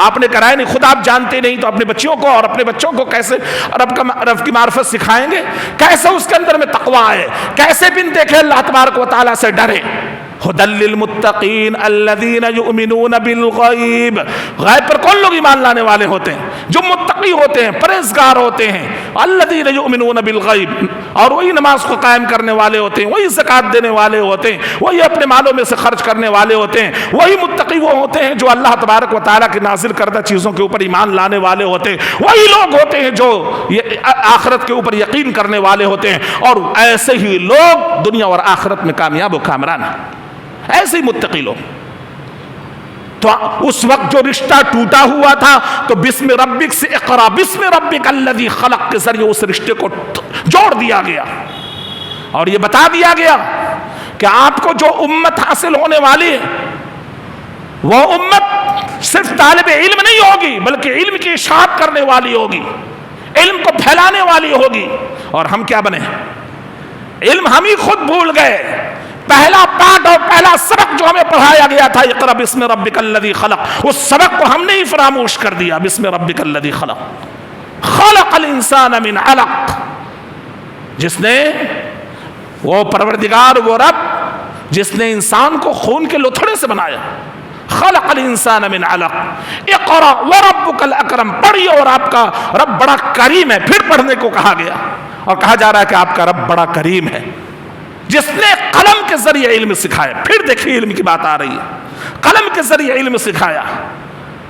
آپ نے کرایا نہیں، خود آپ جانتے نہیں تو اپنے بچیوں کو اور اپنے بچوں کو کیسے رب کی معرفت سکھائیں گے؟ کیسے اس کے اندر میں تقویٰ ہے؟ کیسے بن دیکھے اللہ تبارک و تعالیٰ سے ڈرے؟ ہدی للمتقین الذین یؤمنون بالغیب. غیب پر کون لوگ ایمان لانے والے ہوتے ہیں؟ جو متقی ہوتے ہیں، پرہیزگار ہوتے ہیں. الذین یؤمنون بالغیب، اور وہی نماز کو قائم کرنے والے ہوتے ہیں، وہی زکوٰۃ دینے والے ہوتے ہیں، وہی اپنے مالوں میں سے خرچ کرنے والے ہوتے ہیں. وہی متقی وہ ہوتے ہیں جو اللہ تبارک و تعالیٰ کی نازل کردہ چیزوں کے اوپر ایمان لانے والے ہوتے ہیں. وہی لوگ ہوتے ہیں جو آخرت کے اوپر یقین کرنے والے ہوتے ہیں. اور ایسے ہی لوگ دنیا اور آخرت میں کامیاب و کامران ہیں، ایسے ہی متقی لوگ. تو اس وقت جو رشتہ ٹوٹا ہوا تھا تو بسم ربک سے اقرا بسم ربک الذی خلق کے ذریعے اس رشتے کو جوڑ دیا گیا اور یہ بتا دیا گیا کہ آپ کو جو امت حاصل ہونے والی ہے وہ امت صرف طالب علم نہیں ہوگی بلکہ علم کی اشاعت کرنے والی ہوگی، علم کو پھیلانے والی ہوگی. اور ہم کیا بنے؟ علم ہم ہی خود بھول گئے. پہلا پاٹ اور پہلا سبق جو ہمیں پڑھایا گیا تھا اقرا بسم ربک الذی خلق، اس سبق کو ہم نے ہی فراموش کر دیا. بسم ربک الذی خلق، خلق الانسان من علق. جس نے، وہ پروردگار، وہ رب جس نے انسان کو خون کے لتھڑے سے بنایا. خلق الانسان من علق. اقرا وربک الاکرم، پڑھیے اور آپ کا رب بڑا کریم ہے. پھر پڑھنے کو کہا گیا اور کہا جا رہا ہے کہ آپ کا رب بڑا کریم ہے جس نے قلم کے ذریعے علم سکھایا. پھر دیکھیے علم کی بات آ رہی ہے، قلم کے ذریعے علم سکھایا.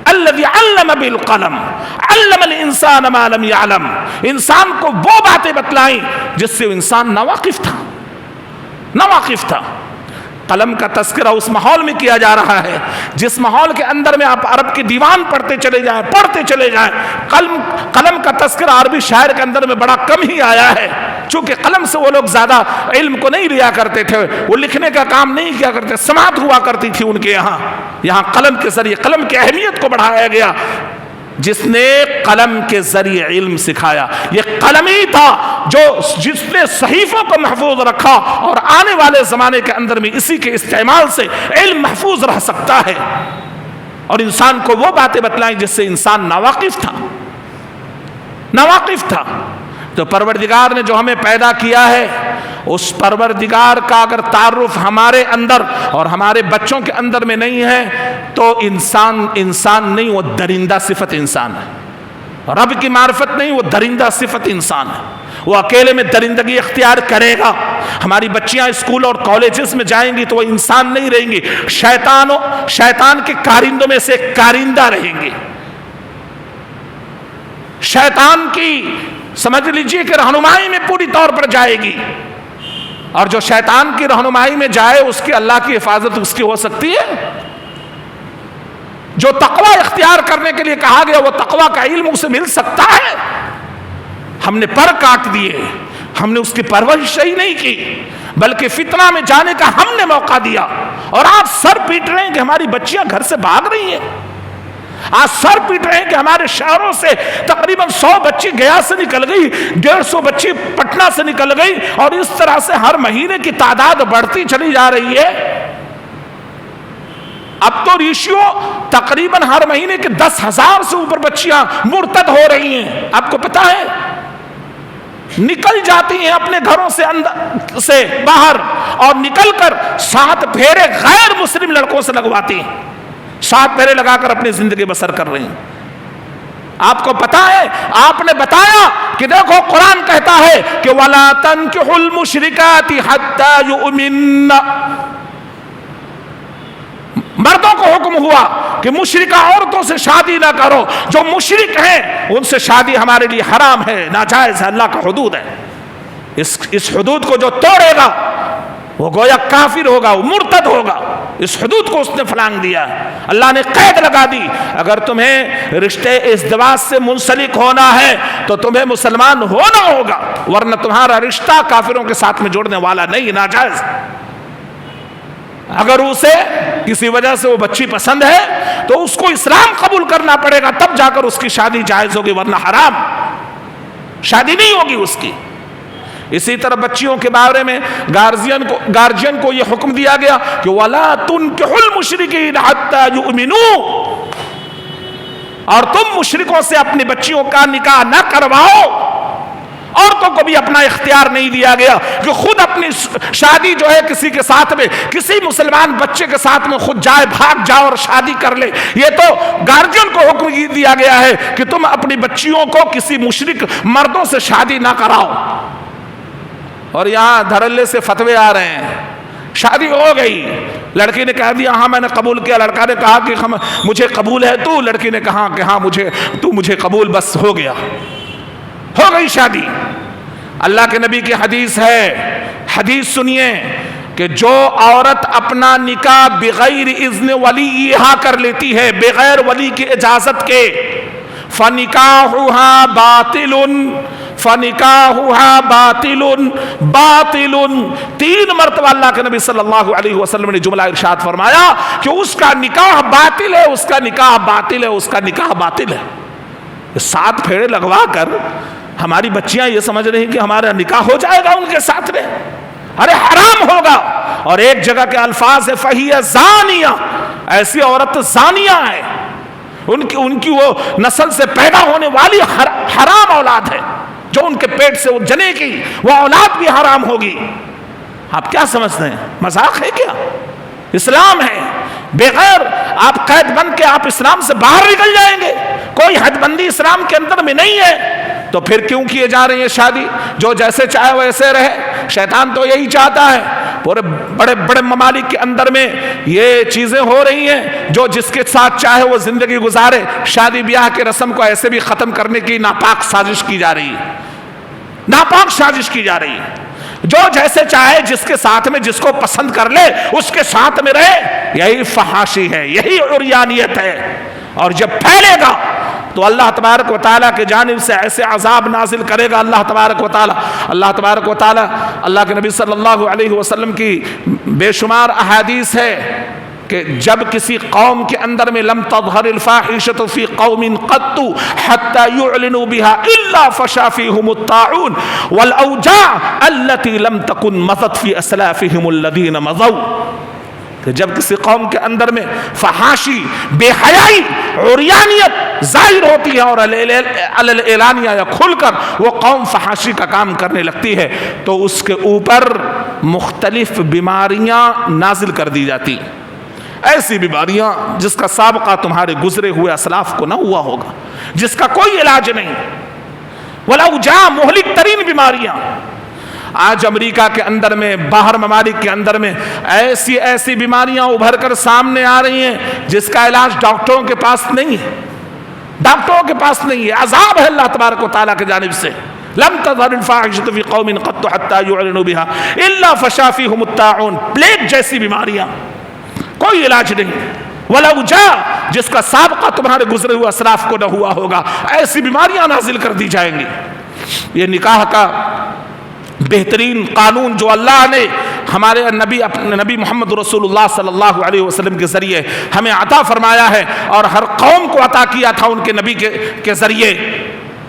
الذی علم بالقلم علم الانسان ما لم يعلم. انسان کو وہ باتیں بتلائیں جس سے انسان ناواقف تھا. قلم کا تذکرہ اس ماحول میں کیا جا رہا ہے جس ماحول کے اندر میں آپ عرب کے دیوان پڑھتے چلے جائیں. قلم کا تذکرہ عربی شاعر کے اندر میں بڑا کم ہی آیا ہے، چونکہ قلم سے وہ لوگ زیادہ علم کو نہیں لیا کرتے تھے، وہ لکھنے کا کام نہیں کیا کرتے، سماعت ہوا کرتی تھی ان کے یہاں. قلم کے ذریعے قلم کی اہمیت کو بڑھایا گیا. جس نے قلم کے ذریعے علم سکھایا. یہ قلم ہی تھا جس نے صحیفوں کو محفوظ رکھا، اور آنے والے زمانے کے اندر بھی اسی کے استعمال سے علم محفوظ رہ سکتا ہے، اور انسان کو وہ باتیں بتلائیں جس سے انسان ناواقف تھا. تو پروردگار نے جو ہمیں پیدا کیا ہے، اس پروردگار کا اگر تعارف ہمارے اندر اور ہمارے بچوں کے اندر میں نہیں ہے تو انسان نہیں، وہ درندہ صفت انسان ہے. رب کی معرفت نہیں، وہ درندہ صفت انسان ہے. وہ اکیلے میں درندگی اختیار کرے گا. ہماری بچیاں اسکول اور کالجز میں جائیں گی تو وہ انسان نہیں رہیں گی، شیطان کے کارندوں میں سے کارندہ رہیں گی. شیطان کی سمجھ لیجئے کہ رہنمائی میں پوری طور پر جائے گی، اور جو شیطان کی رہنمائی میں جائے اس کی اللہ کی حفاظت اس کی ہو سکتی ہے؟ جو تقوی اختیار کرنے کے لیے کہا گیا وہ تقوی کا علم اسے مل سکتا ہے؟ ہم نے پر کاٹ دیے، ہم نے اس کی پرورش ہی نہیں کی، بلکہ فتنہ میں جانے کا ہم نے موقع دیا. اور آج سر پیٹ رہے ہیں کہ ہماری بچیاں گھر سے بھاگ رہی ہیں. آج سر پیٹ رہے ہیں کہ ہمارے شہروں سے تقریباً 100 بچی گیا سے نکل گئی، 150 بچی پٹنہ سے نکل گئی، اور اس طرح سے ہر مہینے کی تعداد بڑھتی چلی جا رہی ہے. اب تو ریشیو تقریباً ہر مہینے کے 10,000 سے اوپر بچیاں مرتد ہو رہی ہیں. آپ کو پتا ہے، نکل جاتی ہیں اپنے گھروں سے اندر سے باہر، اور نکل کر 7 پھیرے غیر مسلم لڑکوں سے لگواتی ہیں. 7 پھیرے لگا کر اپنی زندگی بسر کر رہی ہیں. آپ کو پتا ہے، آپ نے بتایا کہ دیکھو قرآن کہتا ہے کہ وَلَا تَنْكِحُوا الْمُشْرِكَاتِ حَتَّى يُؤْمِنَّ. مردوں کو حکم ہوا کہ مشرکہ عورتوں سے شادی نہ کرو. جو مشرک ہیں ان سے شادی ہمارے لیے حرام ہے، ناجائز ہے، اللہ کا حدود ہے. اس حدود کو جو توڑے گا وہ گویا کافر ہوگا، وہ مرتد ہوگا. اس حدود کو اس نے پھلانگ دیا. اللہ نے قید لگا دی، اگر تمہیں رشتے ازدواج سے منسلک ہونا ہے تو تمہیں مسلمان ہونا ہوگا، ورنہ تمہارا رشتہ کافروں کے ساتھ میں جوڑنے والا نہیں، ناجائز. اگر اسے کسی وجہ سے وہ بچی پسند ہے تو اس کو اسلام قبول کرنا پڑے گا، تب جا کر اس کی شادی جائز ہوگی، ورنہ حرام شادی نہیں ہوگی اس کی. اسی طرح بچیوں کے بارے میں گارجین کو یہ حکم دیا گیا کہ وَلَا تُنْكِحُوا الْمُشْرِكِينَ حَتَّى يُؤْمِنُوا. اور تم مشرکوں سے اپنی بچیوں کا نکاح نہ کرواؤ. عورتوں کو بھی اپنا اختیار نہیں دیا گیا کہ خود اپنی شادی جو ہے کسی کے ساتھ میں، کسی مسلمان بچے کے ساتھ میں خود جائے، بھاگ جائے اور شادی کر لے. یہ تو گارجین کو حکم دیا گیا ہے کہ تم اپنی بچیوں کو کسی مشرک مردوں سے شادی نہ کراؤ. اور یہاں دھڑلے سے فتوے آ رہے ہیں، شادی ہو گئی، لڑکی نے کہہ دیا ہاں میں نے قبول کیا، لڑکا نے کہا کہ مجھے قبول ہے تو، لڑکی نے کہا کہ ہاں مجھے قبول، بس ہو گیا، ہو گئی شادی. اللہ کے نبی کی حدیث ہے، حدیث سنیے کہ جو عورت اپنا نکاح بغیر اذن ولی یہاں کر لیتی ہے، بغیر ولی کی اجازت کے، فنکاحها باطل، فنکاحها باطل باطل. 3 مرتبہ اللہ کے نبی صلی اللہ علیہ وسلم نے جملہ ارشاد فرمایا کہ اس کا نکاح باطل ہے، اس کا نکاح باطل ہے، اس کا نکاح باطل ہے. 7 پھیرے لگوا کر ہماری بچیاں یہ سمجھ رہی کہ ہمارا نکاح ہو جائے گا ان کے ساتھ میں. ارے حرام ہوگا. اور ایک جگہ کے الفاظ ہے فَهِيَ زَانِيَةٌ، ایسی عورت زانیہ ہے، ان کی وہ نسل سے پیدا ہونے والی حرام اولاد ہے، جو ان کے پیٹ سے وہ جنے کی وہ اولاد بھی حرام ہوگی. آپ کیا سمجھتے ہیں، مذاق ہے کیا؟ اسلام ہے. بغیر آپ قید بند کے آپ اسلام سے باہر نکل جائیں گے. کوئی حد بندی اسلام کے اندر میں نہیں ہے. تو پھر کیوں کیے جا رہی ہے شادی؟ جو جیسے چاہے ویسے رہے. شیطان تو یہی چاہتا ہے. پورے بڑے بڑے ممالک کے اندر میں یہ چیزیں ہو رہی ہیں، جو جس کے ساتھ چاہے وہ زندگی گزارے. شادی بیاہ کے رسم کو ایسے بھی ختم کرنے کی ناپاک سازش کی جا رہی ہے، ناپاک سازش کی جا رہی ہے. جو جیسے چاہے، جس کے ساتھ میں جس کو پسند کر لے اس کے ساتھ میں رہے. یہی فحاشی ہے، یہی عریانیت ہے. اور جب پھیلے گا تو اللہ تبارک و تعالیٰ کے جانب سے ایسے عذاب نازل کرے گا اللہ تبارک و تعالیٰ. اللہ تبارک و تعالیٰ، اللہ کے نبی صلی اللہ علیہ وسلم کی بے شمار احادیث ہے کہ جب کسی قوم کے اندر میں لم تظہر الفاحشۃ فی قوم قط حتی یعلنوا بها الا فشا فیہم الطاعون والاوجاع التي لم تکن مضت فی اسلافہم الذین مضوا، کہ جب کسی قوم کے اندر میں فحاشی، بے حیائی، عریانیت ظاہر ہوتی ہے اور اعلانیہ یا کھل کر وہ قوم فحاشی کا کام کرنے لگتی ہے تو اس کے اوپر مختلف بیماریاں نازل کر دی جاتی، ایسی بیماریاں جس کا سابقہ تمہارے گزرے ہوئے اسلاف کو نہ ہوا ہوگا، جس کا کوئی علاج نہیں، والاوجاع، مہلک ترین بیماریاں۔ آج امریکہ کے اندر میں، باہر ممالک کے اندر میں ایسی بیماریاں ابھر کر سامنے آ رہی ہیں جس کا علاج ڈاکٹروں کے پاس نہیں ہے، ڈاکٹروں کے پاس نہیں ہے، عذاب ہے اللہ تبارک و تعالیٰ کی جانب سے۔ لم تظہر الفاحشۃ فی قوم قط حتی یعلنوا بها الا فشا فیہم الطاعون، پلیگ جیسی بیماریاں، کوئی علاج نہیں۔ والاوجاع، جس کا سابقہ تمہارے گزرے ہوئے اسلاف کو نہ ہوا ہوگا، ایسی بیماریاں نازل کر دی جائیں گی۔ یہ نکاح کا بہترین قانون جو اللہ نے ہمارے نبی محمد رسول اللہ صلی اللہ علیہ وسلم کے ذریعے ہمیں عطا فرمایا ہے اور ہر قوم کو عطا کیا تھا ان کے نبی کے ذریعے،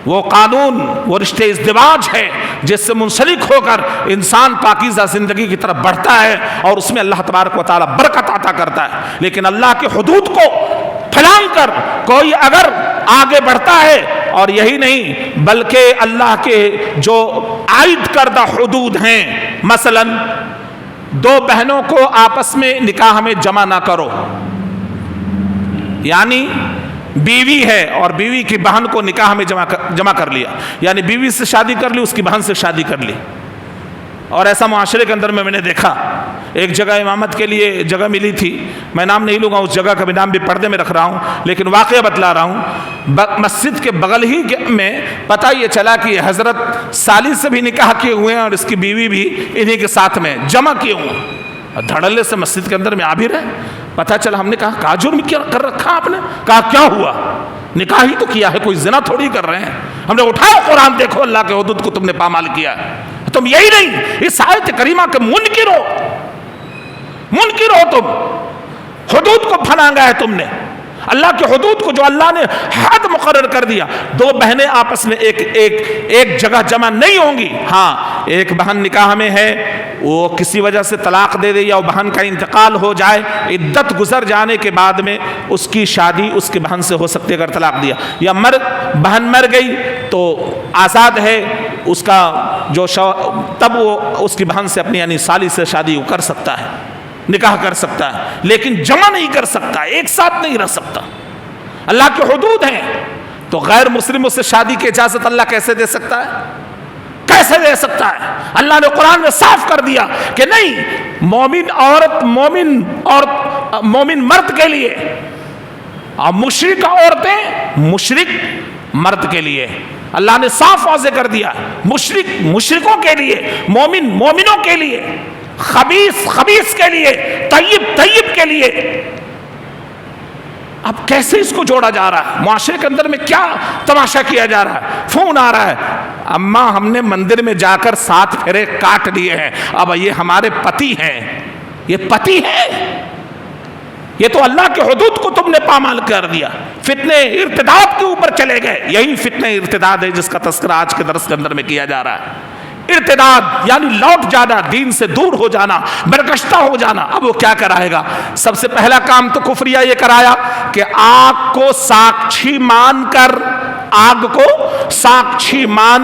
وہ قانون، وہ رشتے ازدواج ہے جس سے منسلک ہو کر انسان پاکیزہ زندگی کی طرف بڑھتا ہے اور اس میں اللہ تبارک و تعالیٰ برکت عطا کرتا ہے۔ لیکن اللہ کے حدود کو پھلانگ کر کوئی اگر آگے بڑھتا ہے، اور یہی نہیں بلکہ اللہ کے جو عائد کردہ حدود ہیں، مثلا دو بہنوں کو آپس میں نکاح میں جمع نہ کرو، یعنی بیوی ہے اور بیوی کی بہن کو نکاح میں جمع کر لیا، یعنی بیوی سے شادی کر لی، اس کی بہن سے شادی کر لی، اور ایسا معاشرے کے اندر میں نے دیکھا۔ ایک جگہ امامت کے لیے جگہ ملی تھی، میں نام نہیں لوں گا، اس جگہ کا بھی نام بھی پردے میں رکھ رہا ہوں لیکن واقعہ بتلا رہا ہوں۔ مسجد کے بغل ہی میں پتہ یہ چلا کہ حضرت سالی سے بھی نکاح کیے ہوئے ہیں اور اس کی بیوی بھی انہی کے ساتھ میں جمع کیے ہوئے ہیں، دھڑلے سے مسجد کے اندر میں آ بھی رہے۔ پتہ چلا، ہم نے کہا کہا جرم کیا کر رکھا آپ نے؟ کہا کیا ہوا، نکاح ہی تو کیا ہے، کوئی زنا تھوڑی کر رہے ہیں۔ ہم نے اٹھاؤ قرآن، دیکھو اللہ کے حدود کو تم نے پامال کیا ہے۔ تم یہی نہیں، اس آیت کریمہ کے منکر ہو تم، حدود کو پھلانگا ہے تم نے، اللہ کے حدود کو جو اللہ نے حد مقرر کر دیا۔ دو بہنیں آپس میں ایک جگہ جمع نہیں ہوں گی، ہاں ایک بہن نکاح میں ہے، وہ کسی وجہ سے طلاق دے دے یا وہ بہن کا انتقال ہو جائے، عدت گزر جانے کے بعد میں اس کی شادی اس کی بہن سے ہو سکتی ہے اگر طلاق دیا، یا بہن مر گئی تو آزاد ہے اس کا جو تب وہ اس کی بہن سے اپنی یعنی سالی سے شادی کر سکتا ہے، نکاح کر سکتا ہے، لیکن جمع نہیں کر سکتا، ایک ساتھ نہیں رہ سکتا۔ اللہ کے حدود ہیں، تو غیر مسلموں سے شادی کی اجازت اللہ کیسے دے سکتا ہے؟ کیسے دے سکتا ہے؟ اللہ نے قرآن میں صاف کر دیا کہ نہیں، مومن عورت مومن مرد کے لیے اور مشرک عورتیں مشرک مرد کے لیے، اللہ نے صاف واضح کر دیا، مشرکوں کے لیے، مومنوں کے لیے، خبیث کے لیے، طیب کے لیے۔ اب کیسے اس کو جوڑا جا رہا ہے؟ معاشرے کے اندر میں کیا تماشا کیا جا رہا ہے؟ فون آ رہا ہے، اماں ہم نے مندر میں جا کر 7 پھیرے کاٹ لیے ہیں، اب یہ ہمارے پتی ہیں، یہ پتی ہے، یہ تو اللہ کے حدود کو تم نے پامال کر دیا، فتنے ارتداد کے اوپر چلے گئے۔ یہی فتنے ارتداد ہے جس کا تذکرہ آج کے درس کے اندر میں کیا جا رہا ہے۔ ارتداد یعنی لوٹ جانا، دین سے دور ہو جانا، برگشتہ ہو جانا۔ اب وہ کیا کرائے گا؟ سب سے پہلا کام تو کفریہ یہ کرایا کہ آگ کو ساکشی مان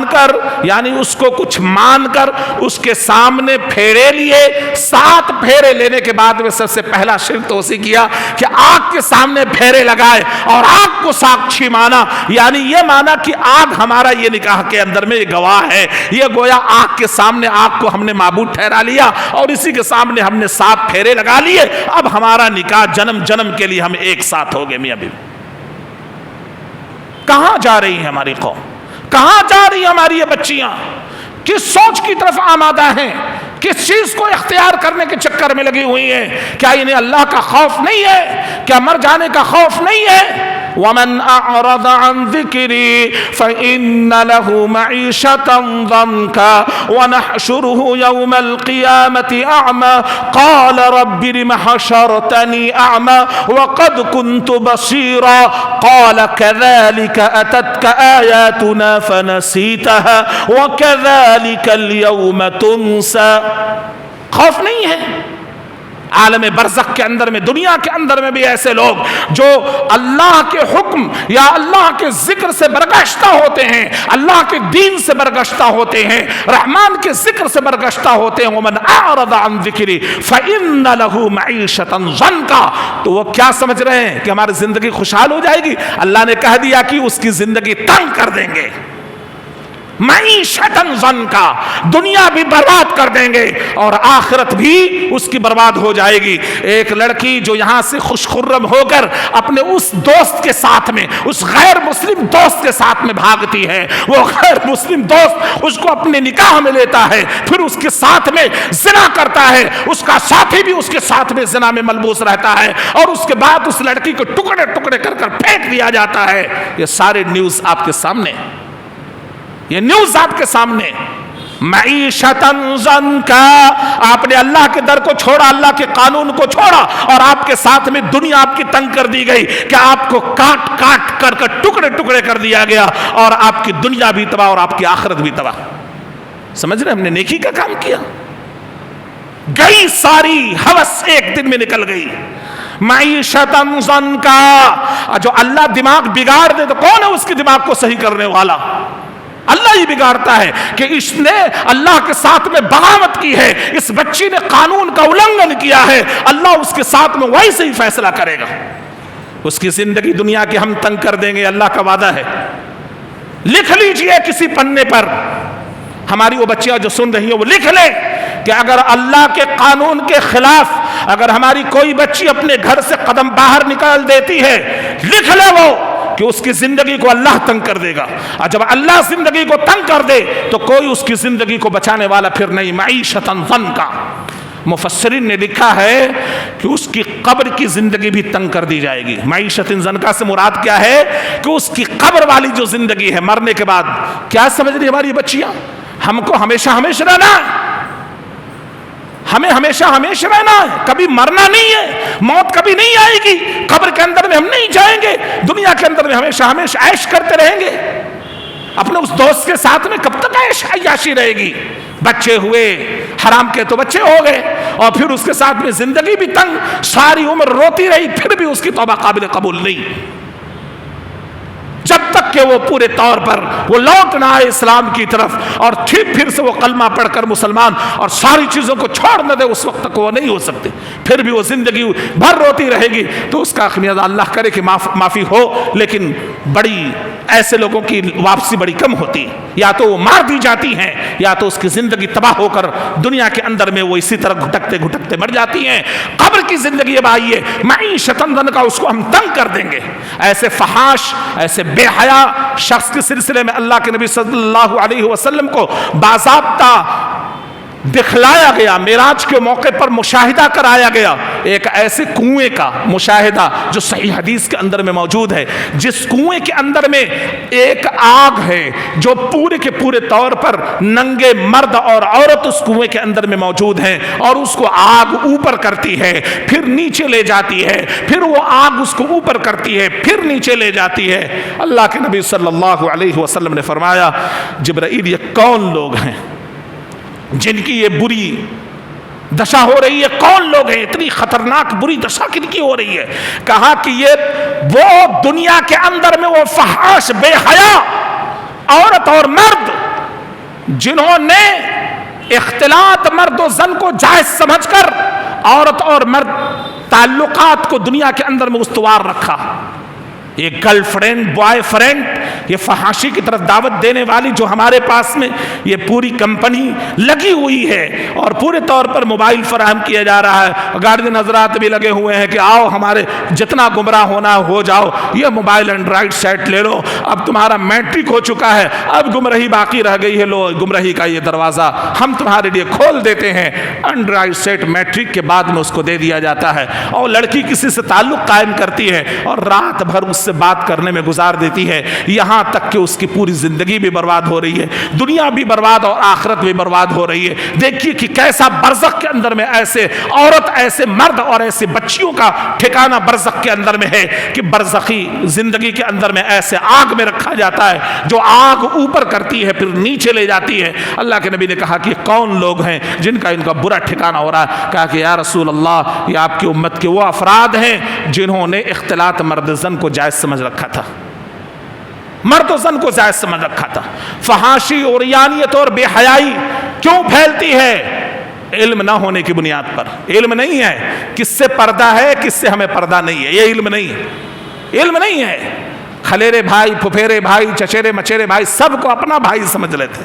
کر یعنی اس کو کچھ مان کر اس کے سامنے پھیرے لیے۔ 7 پھیرے لینے کے بعد میں سب سے پہلا شرک تو اسی کیا کہ آگ کے سامنے پھیرے لگائے اور آگ کو ساکشی مانا، یعنی یہ مانا کہ آگ ہمارا یہ نکاح کے اندر میں گواہ ہے۔ یہ گویا آگ کے سامنے آگ کو ہم نے معبود ٹھہرا لیا اور اسی کے سامنے ہم نے 7 پھیرے لگا لیے، اب ہمارا نکاح جنم جنم کے لیے ہم ایک ساتھ ہو گئے۔ میاں بیوی کہاں جا رہی ہے ہماری قوم؟ کہاں جا رہی ہیں ہماری یہ بچیاں؟ کس سوچ کی طرف آمادہ ہیں؟ کس چیز کو اختیار کرنے کے چکر میں لگی ہوئی ہیں؟ کیا انہیں اللہ کا خوف نہیں ہے؟ کیا مر جانے کا خوف نہیں ہے؟ ومن اعرض عن ذکری فإن له معیشة ضنکا ونحشره یوم القیامة اعمى قال رب لم حشرتنی اعمى وقد كنت بصیرا قال كذلك اتتك آیاتنا فنسیتها وكذلك اليوم تنسى. خوف نہیں ہے؟ عالم برزخ کے اندر میں، دنیا کے اندر میں بھی ایسے لوگ جو اللہ کے حکم یا اللہ کے ذکر سے برگشتہ ہوتے ہیں، اللہ کے دین سے برگشتہ ہوتے ہیں، رحمان کے ذکر سے برگشتہ ہوتے ہیں. ومن اعرض عن ذکری فإن له معیشة ضنکا. تو وہ کیا سمجھ رہے ہیں کہ ہماری زندگی خوشحال ہو جائے گی؟ اللہ نے کہہ دیا کہ اس کی زندگی تنگ کر دیں گے. معیشتاً ضنکا، دنیا بھی برباد کر دیں گے اور آخرت بھی اس کی برباد ہو جائے گی. ایک لڑکی جو یہاں سے خوش خرم ہو کر اپنے اس دوست کے ساتھ میں، اس غیر مسلم دوست کے ساتھ میں بھاگتی ہے، وہ غیر مسلم دوست اس کو اپنے نکاح میں لیتا ہے، پھر اس کے ساتھ میں زنا کرتا ہے، اس کا ساتھی بھی اس کے ساتھ میں زنا میں ملبوس رہتا ہے، اور اس کے بعد اس لڑکی کو ٹکڑے ٹکڑے کر کر پھینک دیا جاتا ہے. یہ سارے نیوز آپ کے سامنے، یہ نیوز آپ کے سامنے. معیشتاً ضنکا، آپ نے اللہ کے در کو چھوڑا، اللہ کے قانون کو چھوڑا، اور آپ کے ساتھ میں دنیا آپ کی تنگ کر دی گئی کہ آپ کو کاٹ کاٹ کر کر ٹکڑے ٹکڑے کر دیا گیا، اور آپ کی دنیا بھی تباہ اور آپ کی آخرت بھی تباہ. سمجھ رہے؟ ہم نے نیکی کا کام کیا، گئی ساری ہوس ایک دن میں نکل گئی. معیشتاً ضنکا. جو اللہ دماغ بگاڑ دے تو کون ہے اس کے دماغ کو صحیح کرنے والا؟ اللہ ہی بگاڑتا ہے. کہ اس نے اللہ کے ساتھ میں بغاوت کی ہے، اس بچی نے قانون کا النگھن کیا ہے، اللہ اس کے ساتھ میں ویسے ہی فیصلہ کرے گا. اس کی زندگی دنیا کی ہم تنگ کر دیں گے، اللہ کا وعدہ ہے. لکھ لیجئے کسی پنے پر، ہماری وہ بچیاں جو سن رہی ہیں وہ لکھ لیں کہ اگر اللہ کے قانون کے خلاف اگر ہماری کوئی بچی اپنے گھر سے قدم باہر نکال دیتی ہے، لکھ لے وہ کہ اس کی زندگی کو اللہ تنگ کر دے گا. اور جب اللہ زندگی کو تنگ کر دے تو کوئی اس کی زندگی کو بچانے والا پھر نہیں. معیشتاً ضنکا. مفسرین نے لکھا ہے کہ اس کی قبر کی زندگی بھی تنگ کر دی جائے گی. معیشتاً ضنکا سے مراد کیا ہے؟ کہ اس کی قبر والی جو زندگی ہے، مرنے کے بعد. کیا سمجھ رہی ہماری بچیاں؟ ہم کو ہمیشہ ہمیشہ رہنا ہے، ہمیں ہمیشہ ہمیشہ رہنا ہے، کبھی مرنا نہیں ہے، موت کبھی نہیں آئے گی، قبر کے اندر میں ہم نہیں جائیں گے، دنیا کے اندر میں ہمیشہ ہمیشہ عیش کرتے رہیں گے. اپنے اس دوست کے ساتھ میں کب تک عیش عیاشی رہے گی؟ بچے ہوئے، حرام کے تو بچے ہو گئے، اور پھر اس کے ساتھ میں زندگی بھی تنگ، ساری عمر روتی رہی، پھر بھی اس کی توبہ قابل قبول نہیں. جب تک کہ وہ پورے طور پر وہ لوٹ نہ آئے اسلام کی طرف، اور پھر سے وہ کلمہ پڑھ کر مسلمان اور ساری چیزوں کو چھوڑ نہ دے، اس وقت تک وہ نہیں ہو سکتے. پھر بھی وہ زندگی بھر روتی رہے گی. تو اس کا خمیازہ اللہ کرے کہ معافی ہو، لیکن بڑی ایسے لوگوں کی واپسی بڑی کم ہوتی ہے. یا تو وہ مار دی جاتی ہیں، یا تو اس کی زندگی تباہ ہو کر دنیا کے اندر میں وہ اسی طرح گھٹکتے گھٹکتے مر جاتی ہیں. قبر کی زندگی اب آئیے، معیشتاً ضنکا، اس کو ہم تنگ کر دیں گے. ایسے فحاش، ایسے بے حیا شخص کے سلسلے میں اللہ کے نبی صلی اللہ علیہ وسلم کو باضابطہ دکھلایا گیا، معراج کے موقع پر مشاہدہ کرایا گیا. ایک ایسے کنویں کا مشاہدہ جو صحیح حدیث کے اندر میں موجود ہے، جس کنویں کے اندر میں ایک آگ ہے جو پورے کے پورے طور پر ننگے مرد اور عورت اس کنویں کے اندر میں موجود ہیں، اور اس کو آگ اوپر کرتی ہے، پھر نیچے لے جاتی ہے، پھر وہ آگ اس کو اوپر کرتی ہے، پھر نیچے لے جاتی ہے. اللہ کے نبی صلی اللہ علیہ وسلم نے فرمایا، جبرائیل یہ کون لوگ ہیں جن کی یہ بری دشا ہو رہی ہے؟ کون لوگ ہیں؟ اتنی خطرناک بری دشا کن کی ہو رہی ہے؟ کہا کہ یہ وہ دنیا کے اندر میں وہ فحاش بے حیا عورت اور مرد جنہوں نے اختلاط مرد و زن کو جائز سمجھ کر عورت اور مرد تعلقات کو دنیا کے اندر میں استوار رکھا. ایک گرل فرینڈ، بوائے فرینڈ یہ فحاشی کی طرف دعوت دینے والی جو ہمارے پاس میں یہ پوری کمپنی لگی ہوئی ہے اور پورے طور پر موبائل فراہم کیا جا رہا ہے، گارڈین حضرات بھی لگے ہوئے ہیں کہ آؤ ہمارے جتنا گمراہ ہونا ہو جاؤ، یہ موبائل اینڈرائڈ سیٹ لے لو، اب تمہارا میٹرک ہو چکا ہے، اب گمراہی باقی رہ گئی ہے، لو گمراہی کا یہ دروازہ ہم تمہارے لیے کھول دیتے ہیں۔ اینڈرائڈ سیٹ میٹرک کے بعد میں اس کو دے دیا جاتا ہے، اور لڑکی کسی سے تعلق قائم کرتی ہے اور رات بھر اس سے بات کرنے میں گزار دیتی ہے، یہاں تک کہ اس کی پوری زندگی بھی برباد ہو رہی ہے، دنیا بھی برباد اور آخرت بھی برباد ہو رہی ہے۔ دیکھیے کہ کیسا برزخ کے اندر میں ایسے عورت، ایسے مرد اور ایسے بچیوں کا ٹھکانہ برزخ کے اندر میں ہے کہ برزخی زندگی کے اندر میں ایسے آگ میں رکھا جاتا ہے جو آگ اوپر کرتی ہے پھر نیچے لے جاتی ہے۔ اللہ کے نبی نے کہا کہ کون لوگ ہیں جن کا ان کا برا ٹھکانہ ہو رہا ہے؟ کہا کہ یا رسول اللہ، یہ آپ کی امت کے وہ افراد ہیں جنہوں نے اختلاط مرد زن کو جائز سمجھ رکھا تھا، مرد و زن کو جائز سمجھ رکھا تھا۔ فحاشی اور عریانیت اور بے حیائی کیوں پھیلتی ہے؟ علم نہ ہونے کی بنیاد پر۔ علم نہیں ہے کس سے پردہ ہے، کس سے ہمیں پردہ نہیں ہے، یہ علم نہیں ہے، علم نہیں ہے۔ کھلیرے بھائی، پھپھیرے بھائی، چچیرے مچیرے بھائی سب کو اپنا بھائی سمجھ لیتے،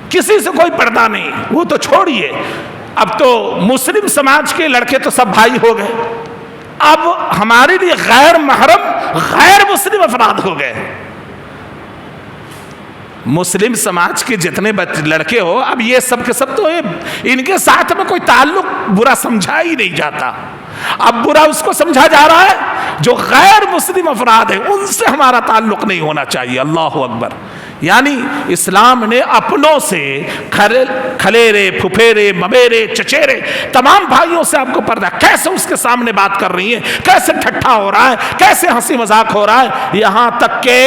کسی سے کوئی پردہ نہیں۔ وہ تو چھوڑیے، اب تو مسلم سماج کے لڑکے تو سب بھائی ہو گئے، اب ہمارے لیے غیر محرم غیر مسلم افراد ہو گئے۔ مسلم سماج کے جتنے لڑکے ہو، اب یہ سب کے سب تو ان کے ساتھ میں کوئی تعلق برا سمجھا ہی نہیں جاتا، اب برا اس کو سمجھا جا رہا ہے جو غیر مسلم افراد ہیں ان سے ہمارا تعلق نہیں ہونا چاہیے۔ اللہ اکبر۔ یعنی اسلام نے اپنوں سے، کھلیرے، پھپھیرے، ممیرے، چچیرے تمام بھائیوں سے آپ کو پردہ، کیسے اس کے سامنے بات کر رہی ہے، کیسے ٹھٹھا ہو رہا ہے، کیسے ہنسی مذاق ہو رہا ہے۔ یہاں تک کہ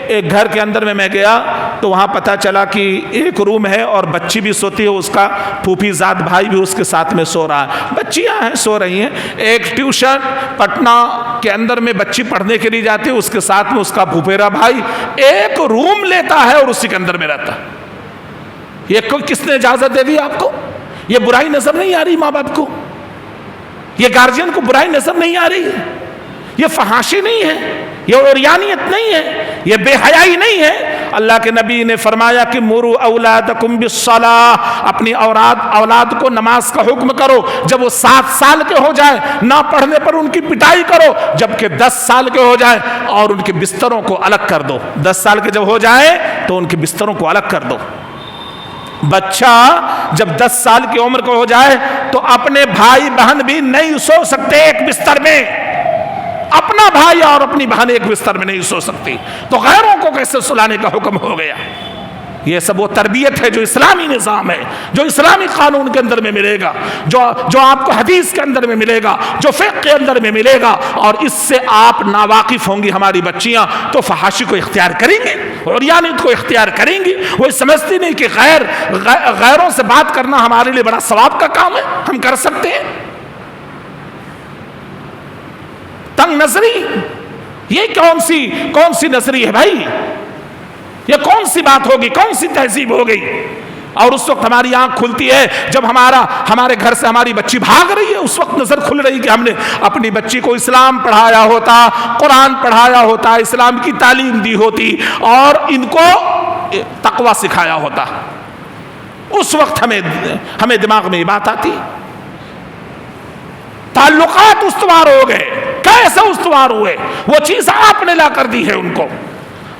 ایک گھر کے اندر میں گیا تو وہاں پتہ چلا کہ ایک روم ہے اور بچی بھی سوتی ہے، اس کا پھوپھی زاد بھائی بھی اس کے ساتھ میں سو رہا ہے، بچیاں ہیں سو رہی ہیں۔ ایک ٹیوشن پٹنہ کے اندر میں بچی پڑھنے کے لیے جاتی ہے، اس کے ساتھ میں اس کا پھوپھیرا بھائی ایک روم لیتا ہے اور اسی کے اندر میں رہتا ہے۔ یہ کس نے اجازت دے دی آپ کو؟ یہ برائی نظر نہیں آ رہی ماں باپ کو؟ یہ گارجین کو برائی نظر نہیں آ رہی؟ یہ فحاشی نہیں ہے، یہ عریانیت نہیں ہے، یہ بے حیائی نہیں ہے۔ اللہ کے نبی نے فرمایا کہ مروا اولادکم بالصلاۃ، اپنی اولاد کو نماز کا حکم کرو، جب وہ 7 سال کے ہو جائے نہ پڑھنے پر ان کی پٹائی کرو، جبکہ 10 سال کے ہو جائے اور ان کے بستروں کو الگ کر دو۔ 10 سال کے جب ہو جائے تو ان کے بستروں کو الگ کر دو۔ بچہ جب 10 سال کی عمر کو ہو جائے تو اپنے بھائی بہن بھی نہیں سو سکتے ایک بستر میں، اپنا بھائی اور اپنی بہن ایک بستر میں نہیں سو سکتی، تو غیروں کو کیسے سلانے کا حکم ہو گیا؟ یہ سب وہ تربیت ہے جو اسلامی نظام ہے، جو اسلامی قانون کے اندر میں ملے گا، جو آپ کو حدیث کے اندر میں ملے گا، جو فقہ کے اندر میں ملے گا، اور اس سے آپ ناواقف ہوں گی ہماری بچیاں تو فحاشی کو اختیار کریں گی، عریانیت کو اختیار کریں گی۔ وہ سمجھتی نہیں کہ غیروں سے بات کرنا ہمارے لیے بڑا ثواب کا کام ہے، ہم کر سکتے ہیں۔ تنگ نظری، یہ کون سی نظری ہے بھائی؟ یہ کون سی بات ہوگی، کون سی تہذیب ہو گئی؟ اور اس وقت ہماری آنکھ کھلتی ہے جب ہمارے گھر سے ہماری بچی بھاگ رہی ہے، اس وقت نظر کھل رہی کہ ہم نے اپنی بچی کو اسلام پڑھایا ہوتا، قرآن پڑھایا ہوتا، اسلام کی تعلیم دی ہوتی اور ان کو تقوی سکھایا ہوتا۔ اس وقت ہمیں دماغ میں یہ بات آتی۔ تعلقات استوار ہو گئے، کیسے استوار ہوئے؟ وہ چیز آپ نے لا کر دی ہے ان کو،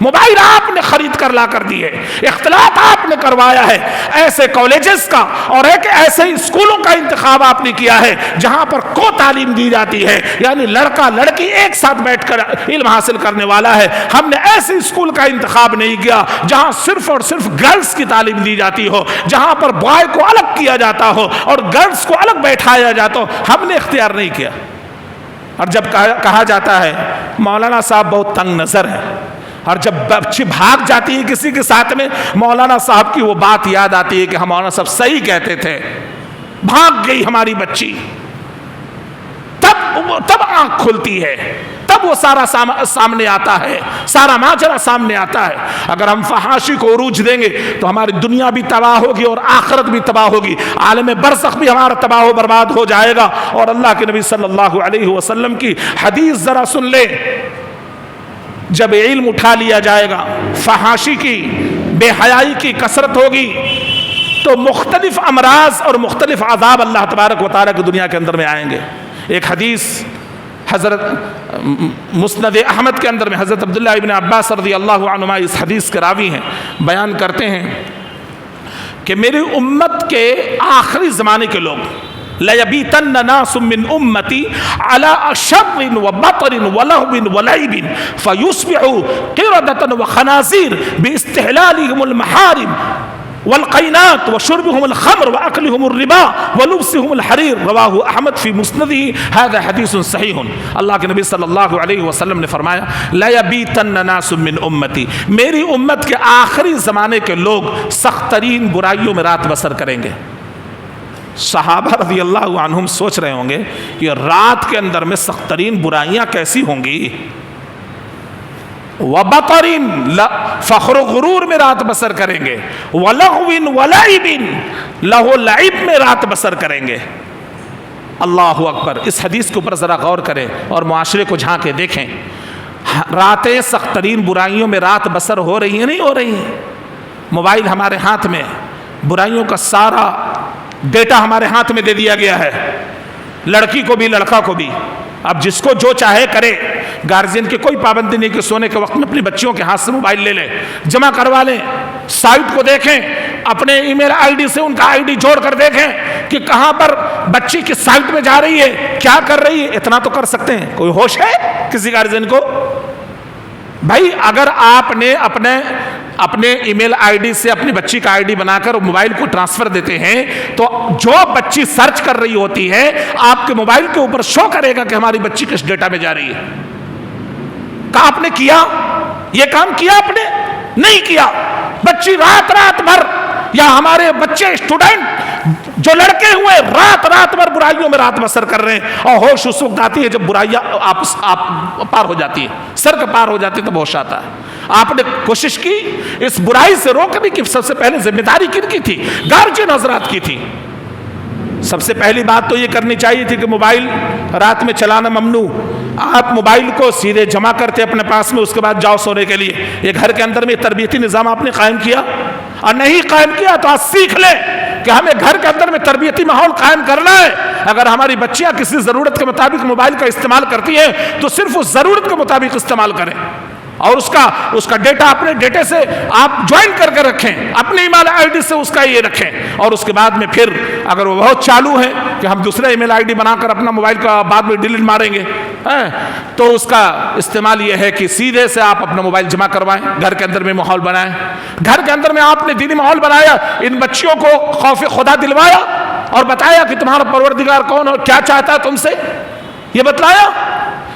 موبائل آپ نے خرید کر لا کر دی ہے، اختلاط آپ نے کروایا ہے، ایسے کالجز کا اور ایسے اسکولوں کا انتخاب آپ نے کیا ہے جہاں پر کو تعلیم دی جاتی ہے، یعنی لڑکا لڑکی ایک ساتھ بیٹھ کر علم حاصل کرنے والا ہے۔ ہم نے ایسے اسکول کا انتخاب نہیں کیا جہاں صرف اور صرف گرلز کی تعلیم دی جاتی ہو، جہاں پر بوائے کو الگ کیا جاتا ہو اور گرلز کو الگ بیٹھایا جاتا ہو، ہم نے اختیار نہیں کیا۔ اور جب کہا جاتا ہے مولانا صاحب بہت تنگ نظر ہے، اور جب بچی بھاگ جاتی ہے کسی کے ساتھ میں، مولانا صاحب کی وہ بات یاد آتی ہے کہ ہم مولانا صاحب صحیح کہتے تھے، بھاگ گئی ہماری بچی، تب آنکھ کھلتی ہے، تب وہ سارا سامنے آتا ہے، سارا ماجرا سامنے آتا ہے۔ اگر ہم فحاشی کو عروج دیں گے تو ہماری دنیا بھی تباہ ہوگی اور آخرت بھی تباہ ہوگی، عالم برزخ بھی ہمارا تباہ و برباد ہو جائے گا۔ اور اللہ کے نبی صلی اللہ علیہ وسلم کی حدیث ذرا سن لیں، جب علم اٹھا لیا جائے گا، فحاشی کی، بے حیائی کی کثرت ہوگی، تو مختلف امراض اور مختلف عذاب اللہ تبارک و تعالیٰ کی دنیا کے اندر میں آئیں گے۔ ایک حدیث حضرت مسند احمد کے اندر میں حضرت عبداللہ ابن عباس رضی اللہ عنہما اس حدیث کے راوی ہیں، بیان کرتے ہیں کہ میری امت کے آخری زمانے کے لوگ لَيَبِيتَنَّ نَاسٌ مِّنْ أُمَّتِي عَلَىٰ شَرٍّ وَبَطْرٍ وَلَهْوٍ وَلَعِبٍ فَيُصْبِحُوا قِرَدَةً وَخَنَازِيرَ بِاسْتِحْلَالِهِمُ الْمَحَارِمِ والقینات وشربهم الخمر واکلهم الربا ولبسهم الحریر، رواہ احمد فی مسندہ، ھذا حدیث صحیح۔ اللہ کے نبی صلی اللہ علیہ وسلم نے فرمایا لَيَبِيتَنَّ نَاسٌ مِّنْ أُمَّتِي، میری امت کے آخری زمانے کے لوگ سخت ترین برائیوں میں رات بسر کریں گے۔ صحابہ رضی اللہ عنہم سوچ رہے ہوں گے کہ رات کے اندر میں سخت ترین برائیاں کیسی ہوں گی؟ وَبَطَرٍ فخر و غرور میں رات بسر کریں گے، وَلَغْوٍ وَلَعِبٍ لہو لعب میں رات بسر کریں گے۔ اللہ اکبر۔ اس حدیث کے اوپر ذرا غور کریں اور معاشرے کو جھانک کے دیکھیں، راتیں سخت ترین برائیوں میں رات بسر ہو رہی ہیں، نہیں ہو رہی ہیں؟ موبائل ہمارے ہاتھ میں، برائیوں کا سارا ڈیٹا ہمارے ہاتھ میں دے دیا گیا ہے، لڑکی کو بھی لڑکا کو بھی۔ اب جس کو جو چاہے کرے، گارجین کی کوئی پابندی نہیں کہ سونے کے وقت میں اپنی بچیوں کے ہاتھ سے موبائل لے لیں، جمع کروا لیں، سائٹ کو دیکھیں، اپنے ای میل آئی ڈی سے ان کا آئی ڈی جوڑ کر دیکھیں کہ کہاں پر بچی کس سائٹ میں جا رہی ہے، کیا کر رہی ہے۔ اتنا تو کر سکتے ہیں، کوئی ہوش ہے کسی گارجین کو؟ بھائی اگر آپ نے اپنے ای میل آئی ڈی سے اپنی بچی کا آئی ڈی بنا کر موبائل کو ٹرانسفر دیتے ہیں، تو جو بچی سرچ کر رہی ہوتی ہے آپ کے موبائل کے اوپر شو کرے گا کہ ہماری بچی کس ڈیٹا میں جا رہی ہے۔ کہا آپ نے کیا یہ کام؟ کیا آپ نے؟ نہیں کیا۔ بچی رات بھر، یا ہمارے بچے اسٹوڈنٹ جو لڑکے ہوئے رات بھر برائیوں میں رات بسر کر رہے ہیں، اور ہوش اس وقت آتی ہے جب برائیاں آپ پار ہو جاتی ہے، سر کے پار ہو جاتی ہے، تب ہوش آتا ہے۔ آپ نے کوشش کی اس برائی سے روکنے کی، سب سے پہلے ذمہ داری کن کی تھی؟ گارجین حضرات کی تھی۔ سب سے پہلی بات تو یہ کرنی چاہیے تھی کہ موبائل رات میں چلانا ممنوع۔ آپ موبائل کو سیدھے جمع کرتے اپنے پاس میں، اس کے بعد جاؤ سونے کے لیے۔ یہ گھر کے اندر میں تربیتی نظام آپ نے قائم کیا، اور نہیں قائم کیا تو آج سیکھ لیں کہ ہمیں گھر کے اندر میں تربیتی ماحول قائم کرنا ہے۔ اگر ہماری بچیاں کسی ضرورت کے مطابق موبائل کا استعمال کرتی ہیں تو صرف اس ضرورت کے مطابق استعمال کریں، اور اس کا ڈیٹا اپنے ڈیٹے سے آپ جوائن کر کے رکھیں، اپنے ای میل آئی ڈی سے اس کا یہ رکھیں، اور اس کے بعد میں پھر اگر وہ بہت چالو ہے کہ ہم دوسرا ای میل آئی ڈی بنا کر اپنا موبائل کا بعد میں ڈیلیٹ ماریں گے، تو اس کا استعمال یہ ہے کہ سیدھے سے آپ اپنا موبائل جمع کروائیں، گھر کے اندر میں ماحول بنائیں۔ گھر کے اندر میں آپ نے دینی ماحول بنایا، ان بچیوں کو خوف خدا دلوایا اور بتایا کہ تمہارا پروردگار کون اور کیا چاہتا ہے تم سے، یہ بتلایا،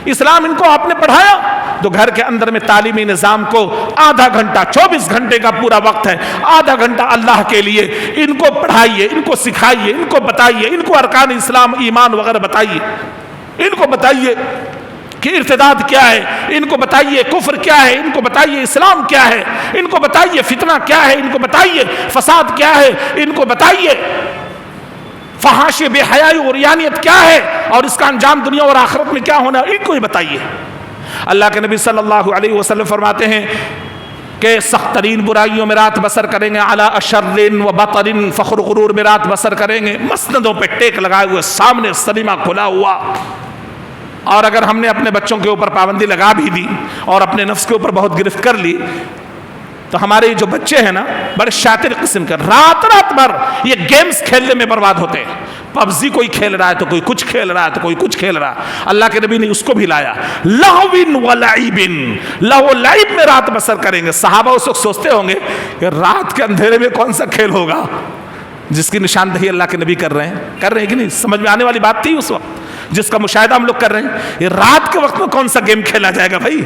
اسلام ان کو آپ نے پڑھایا۔ تو گھر کے اندر میں تعلیمی نظام کو آدھا گھنٹہ، 24 گھنٹے کا پورا وقت ہے، آدھا گھنٹہ اللہ کے لیے ان کو پڑھائیے، ان کو سکھائیے، ان کو بتائیے، ان کو ارکان اسلام ایمان وغیرہ بتائیے، ان کو بتائیے کہ ارتداد کیا ہے، ان کو بتائیے کفر کیا ہے، ان کو بتائیے اسلام کیا ہے، ان کو بتائیے فتنہ کیا ہے، ان کو بتائیے فساد کیا ہے، ان کو بتائیے فحاشی بے حیائی اور عریانیت کیا ہے، اور اس کا انجام دنیا اور آخرت میں کیا ہونا ہے، ان کو ہی بتائیے۔ اللہ کے نبی صلی اللہ علیہ وسلم فرماتے ہیں کہ سخت ترین برائیوں میں رات بسر کریں گے، علی اشر و بطر، فخر غرور میں رات بسر کریں گے، مسندوں پہ ٹیک لگائے ہوئے، سامنے سنیما کھلا ہوا۔ اور اگر ہم نے اپنے بچوں کے اوپر پابندی لگا بھی دی اور اپنے نفس کے اوپر بہت گرفت کر لی، تو ہمارے جو بچے ہیں نا بڑے شاطر قسم کے، رات بھر یہ گیمز کھیلنے میں برباد ہوتے ہیں۔ پبزی کوئی کھیل رہا ہے تو کوئی کچھ کھیل رہا ہے تو کوئی کچھ کھیل رہا ہے۔ اللہ کے نبی نے اس کو بھی لایا، لہو و لعب، لہو لعب میں رات بسر کریں گے۔ صحابہ اس وقت سوچتے ہوں گے کہ رات کے اندھیرے میں کون سا کھیل ہوگا، جس کی نشاندہی اللہ کے نبی کر رہے ہیں کہ نہیں؟ سمجھ میں آنے والی بات تھی اس وقت، جس کا مشاہدہ ہم لوگ کر رہے ہیں۔ یہ رات کے وقت میں کون سا گیم کھیلا جائے گا بھائی؟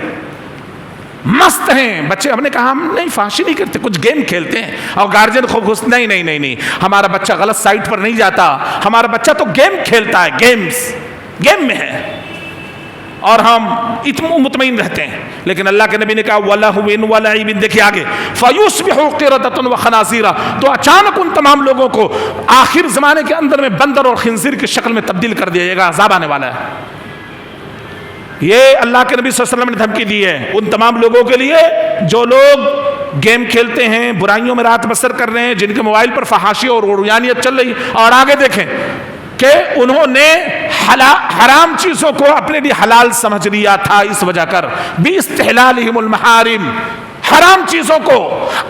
مست ہیں بچے۔ ہم نے کہا ہم نہیں فحاشی نہیں کرتے، کچھ گیم کھیلتے ہیں، اور گارجین خوب خوش، نہیں، ہمارا بچہ غلط سائٹ پر نہیں جاتا، ہمارا بچہ تو گیم کھیلتا ہے، گیم میں ہے، اور ہم مطمئن رہتے ہیں۔ لیکن اللہ کے نبی نے کہا وَلَهْوٍ وَلَعِبٍ، دیکھیے آگے، فَيُصْبِحُوا قِرَدَةً وَخَنَازِيرَ، تو اچانک ان تمام لوگوں کو آخر زمانے کے اندر میں بندر اور خنزیر کی شکل میں تبدیل کر دیا جائے گا، عذاب آنے والا ہے۔ یہ اللہ کے نبی صلی اللہ علیہ وسلم نے دھمکی دی ہے ان تمام لوگوں کے لیے جو لوگ گیم کھیلتے ہیں، برائیوں میں رات بسر کر رہے ہیں، جن کے موبائل پر فحاشی اور عریانیت چل رہی. اور آگے دیکھیں کہ انہوں نے حرام چیزوں کو اپنے لیے حلال سمجھ لیا تھا، اس وجہ کر باستحلالہم المحارم، حرام چیزوں کو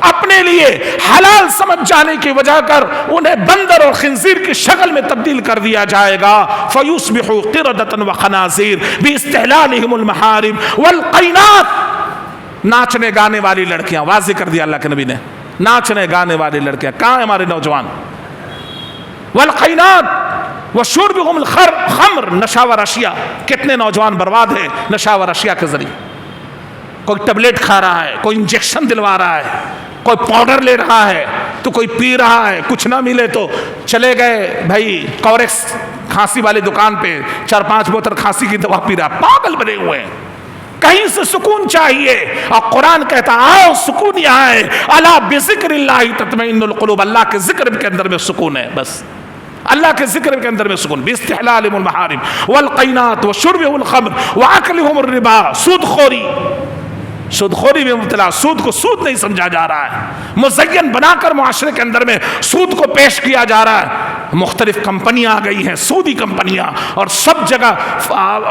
اپنے لیے حلال سمجھ جانے کی وجہ کر انہیں بندر اور خنزیر کی شکل میں تبدیل کر دیا جائے گا. فیصبحوا قردۃ وخنازیر باستحلالہم المحارم والقینات، ناچنے گانے والی لڑکیاں. واضح کر دیا اللہ کے نبی نے، ناچنے گانے والی لڑکیاں. کہاں ہیں ہمارے نوجوان؟ والقینات وشربہم الخمر، نشاور اشیاء. کتنے نوجوان برباد ہیں نشاور اشیاء کے ذریعے. کوئی ٹیبلٹ کھا رہا ہے، کوئی انجیکشن دلوا رہا ہے، کوئی پاؤڈر لے رہا ہے، تو کوئی پی رہا ہے. کچھ نہ ملے تو چلے گئے بھائی کورکس کھانسی والی دکان پہ 4-5 بوتل کھانسی کی دوا پی رہا. پاگل بنے ہوئے ہیں. کہیں سے سکون چاہیے اور قرآن کہتا آؤ سکون یہاں ہے. الا بذکر اللہ تطمئن القلوب، اللہ کے ذکر کے اندر میں سکون ہے. بس اللہ کے ذکر کے اندر میں سکون. باستحلالہم المحارم والقینات وشربہم الخمر واکلہم الربا، سود خوری. سود خوری میں مبتلا. سود کو سود نہیں سمجھا جا رہا ہے، مزین بنا کر معاشرے کے اندر میں سود کو پیش کیا جا رہا ہے. مختلف کمپنیاں آ گئی ہیں، سودی کمپنیاں، اور سب جگہ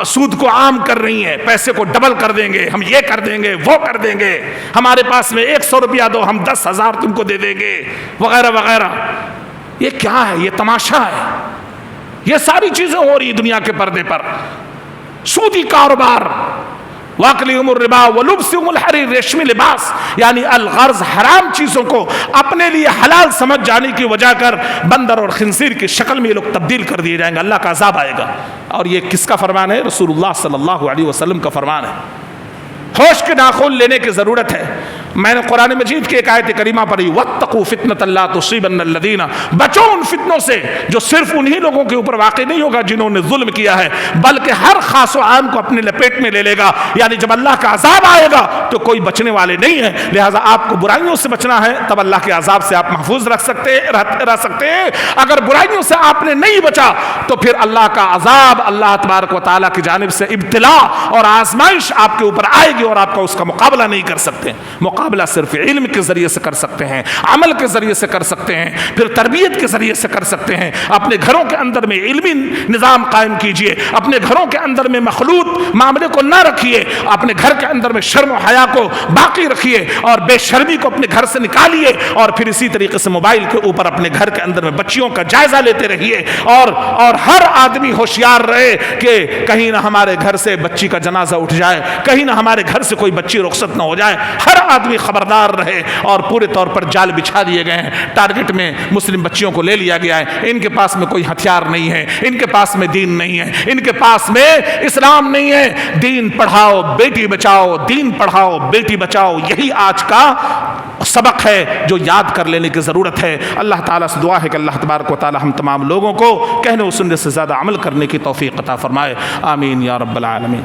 سود کو عام کر رہی ہیں. پیسے کو ڈبل کر دیں گے، ہم یہ کر دیں گے، وہ کر دیں گے، ہمارے پاس میں 100 روپیہ دو ہم 10,000 تم کو دے دیں گے، وغیرہ وغیرہ. یہ کیا ہے؟ یہ تماشا ہے. یہ ساری چیزیں ہو رہی دنیا کے پردے پر. سودی کاروبار. واکلہم الربا ولبسہم الحریر، ریشمی لباس. یعنی الغرض حرام چیزوں کو اپنے لیے حلال سمجھ جانے کی وجہ کر بندر اور خنزیر کی شکل میں یہ لوگ تبدیل کر دیے جائیں گے. اللہ کا عذاب آئے گا. اور یہ کس کا فرمان ہے؟ رسول اللہ صلی اللہ علیہ وسلم کا فرمان ہے. ہوش کے ناخن لینے کی ضرورت ہے. میں نے قرآن مجید کی ایک آیت کریمہ پڑھی، واتقوا فتنۃ لا تصیبن الذین، بچو ان فتنوں سے جو صرف انہی لوگوں کے اوپر واقع نہیں ہوگا جنہوں نے ظلم کیا ہے، بلکہ ہر خاص و عام کو اپنے لپیٹ میں لے لے گا. یعنی جب اللہ کا عذاب آئے گا تو کوئی بچنے والے نہیں ہیں. لہٰذا آپ کو برائیوں سے بچنا ہے، تب اللہ کے عذاب سے آپ محفوظ رہ سکتے ہیں. اگر برائیوں سے آپ نے نہیں بچا تو پھر اللہ کا عذاب، اللہ تبارک و تعالیٰ کی جانب سے ابتلا اور آزمائش آپ کے اوپر آئے گی اور آپ کا اس کا مقابلہ نہیں کر سکتے. مقابلہ صرف علم کے ذریعے سے کر سکتے ہیں، عمل کے ذریعے سے کر سکتے ہیں، پھر تربیت کے ذریعے سے کر سکتے ہیں. اپنے گھروں کے اندر میں علمی نظام قائم کیجئے. اپنے گھروں کے اندر میں مخلوط معاملے کو نہ رکھیے. اپنے گھر کے اندر میں شرم و حیا کو باقی رکھیے اور بے شرمی کو اپنے گھر سے نکالیے. اور پھر اسی طریقے سے موبائل کے اوپر اپنے گھر کے اندر میں بچیوں کا جائزہ لیتے رہیے. اور ہر آدمی ہوشیار رہے کہ کہیں نہ ہمارے گھر سے بچی کا جنازہ اٹھ جائے، کہیں نہ ہمارے گھر سے کوئی بچی رخصت نہ ہو جائے. ہر آدمی خبردار رہے. اور پورے طور پر جال بچھا دیے گئے ہیں. ٹارگٹ میں مسلم بچیوں کو لے لیا گیا ہے. ان کے پاس میں کوئی ہتھیار نہیں ہے، ان کے پاس میں دین نہیں ہے، ان کے پاس میں اسلام نہیں ہے. دین پڑھاؤ بیٹی بچاؤ، دین پڑھاؤ بیٹی بچاؤ، یہی آج کا سبق ہے جو یاد کر لینے کی ضرورت ہے. اللہ تعالیٰ سے دعا ہے کہ اللہ تبارک و تعالیٰ ہم تمام لوگوں کو کہنے و سننے سے زیادہ عمل کرنے کی توفیق عطا فرمائے. آمین یا رب العالمین.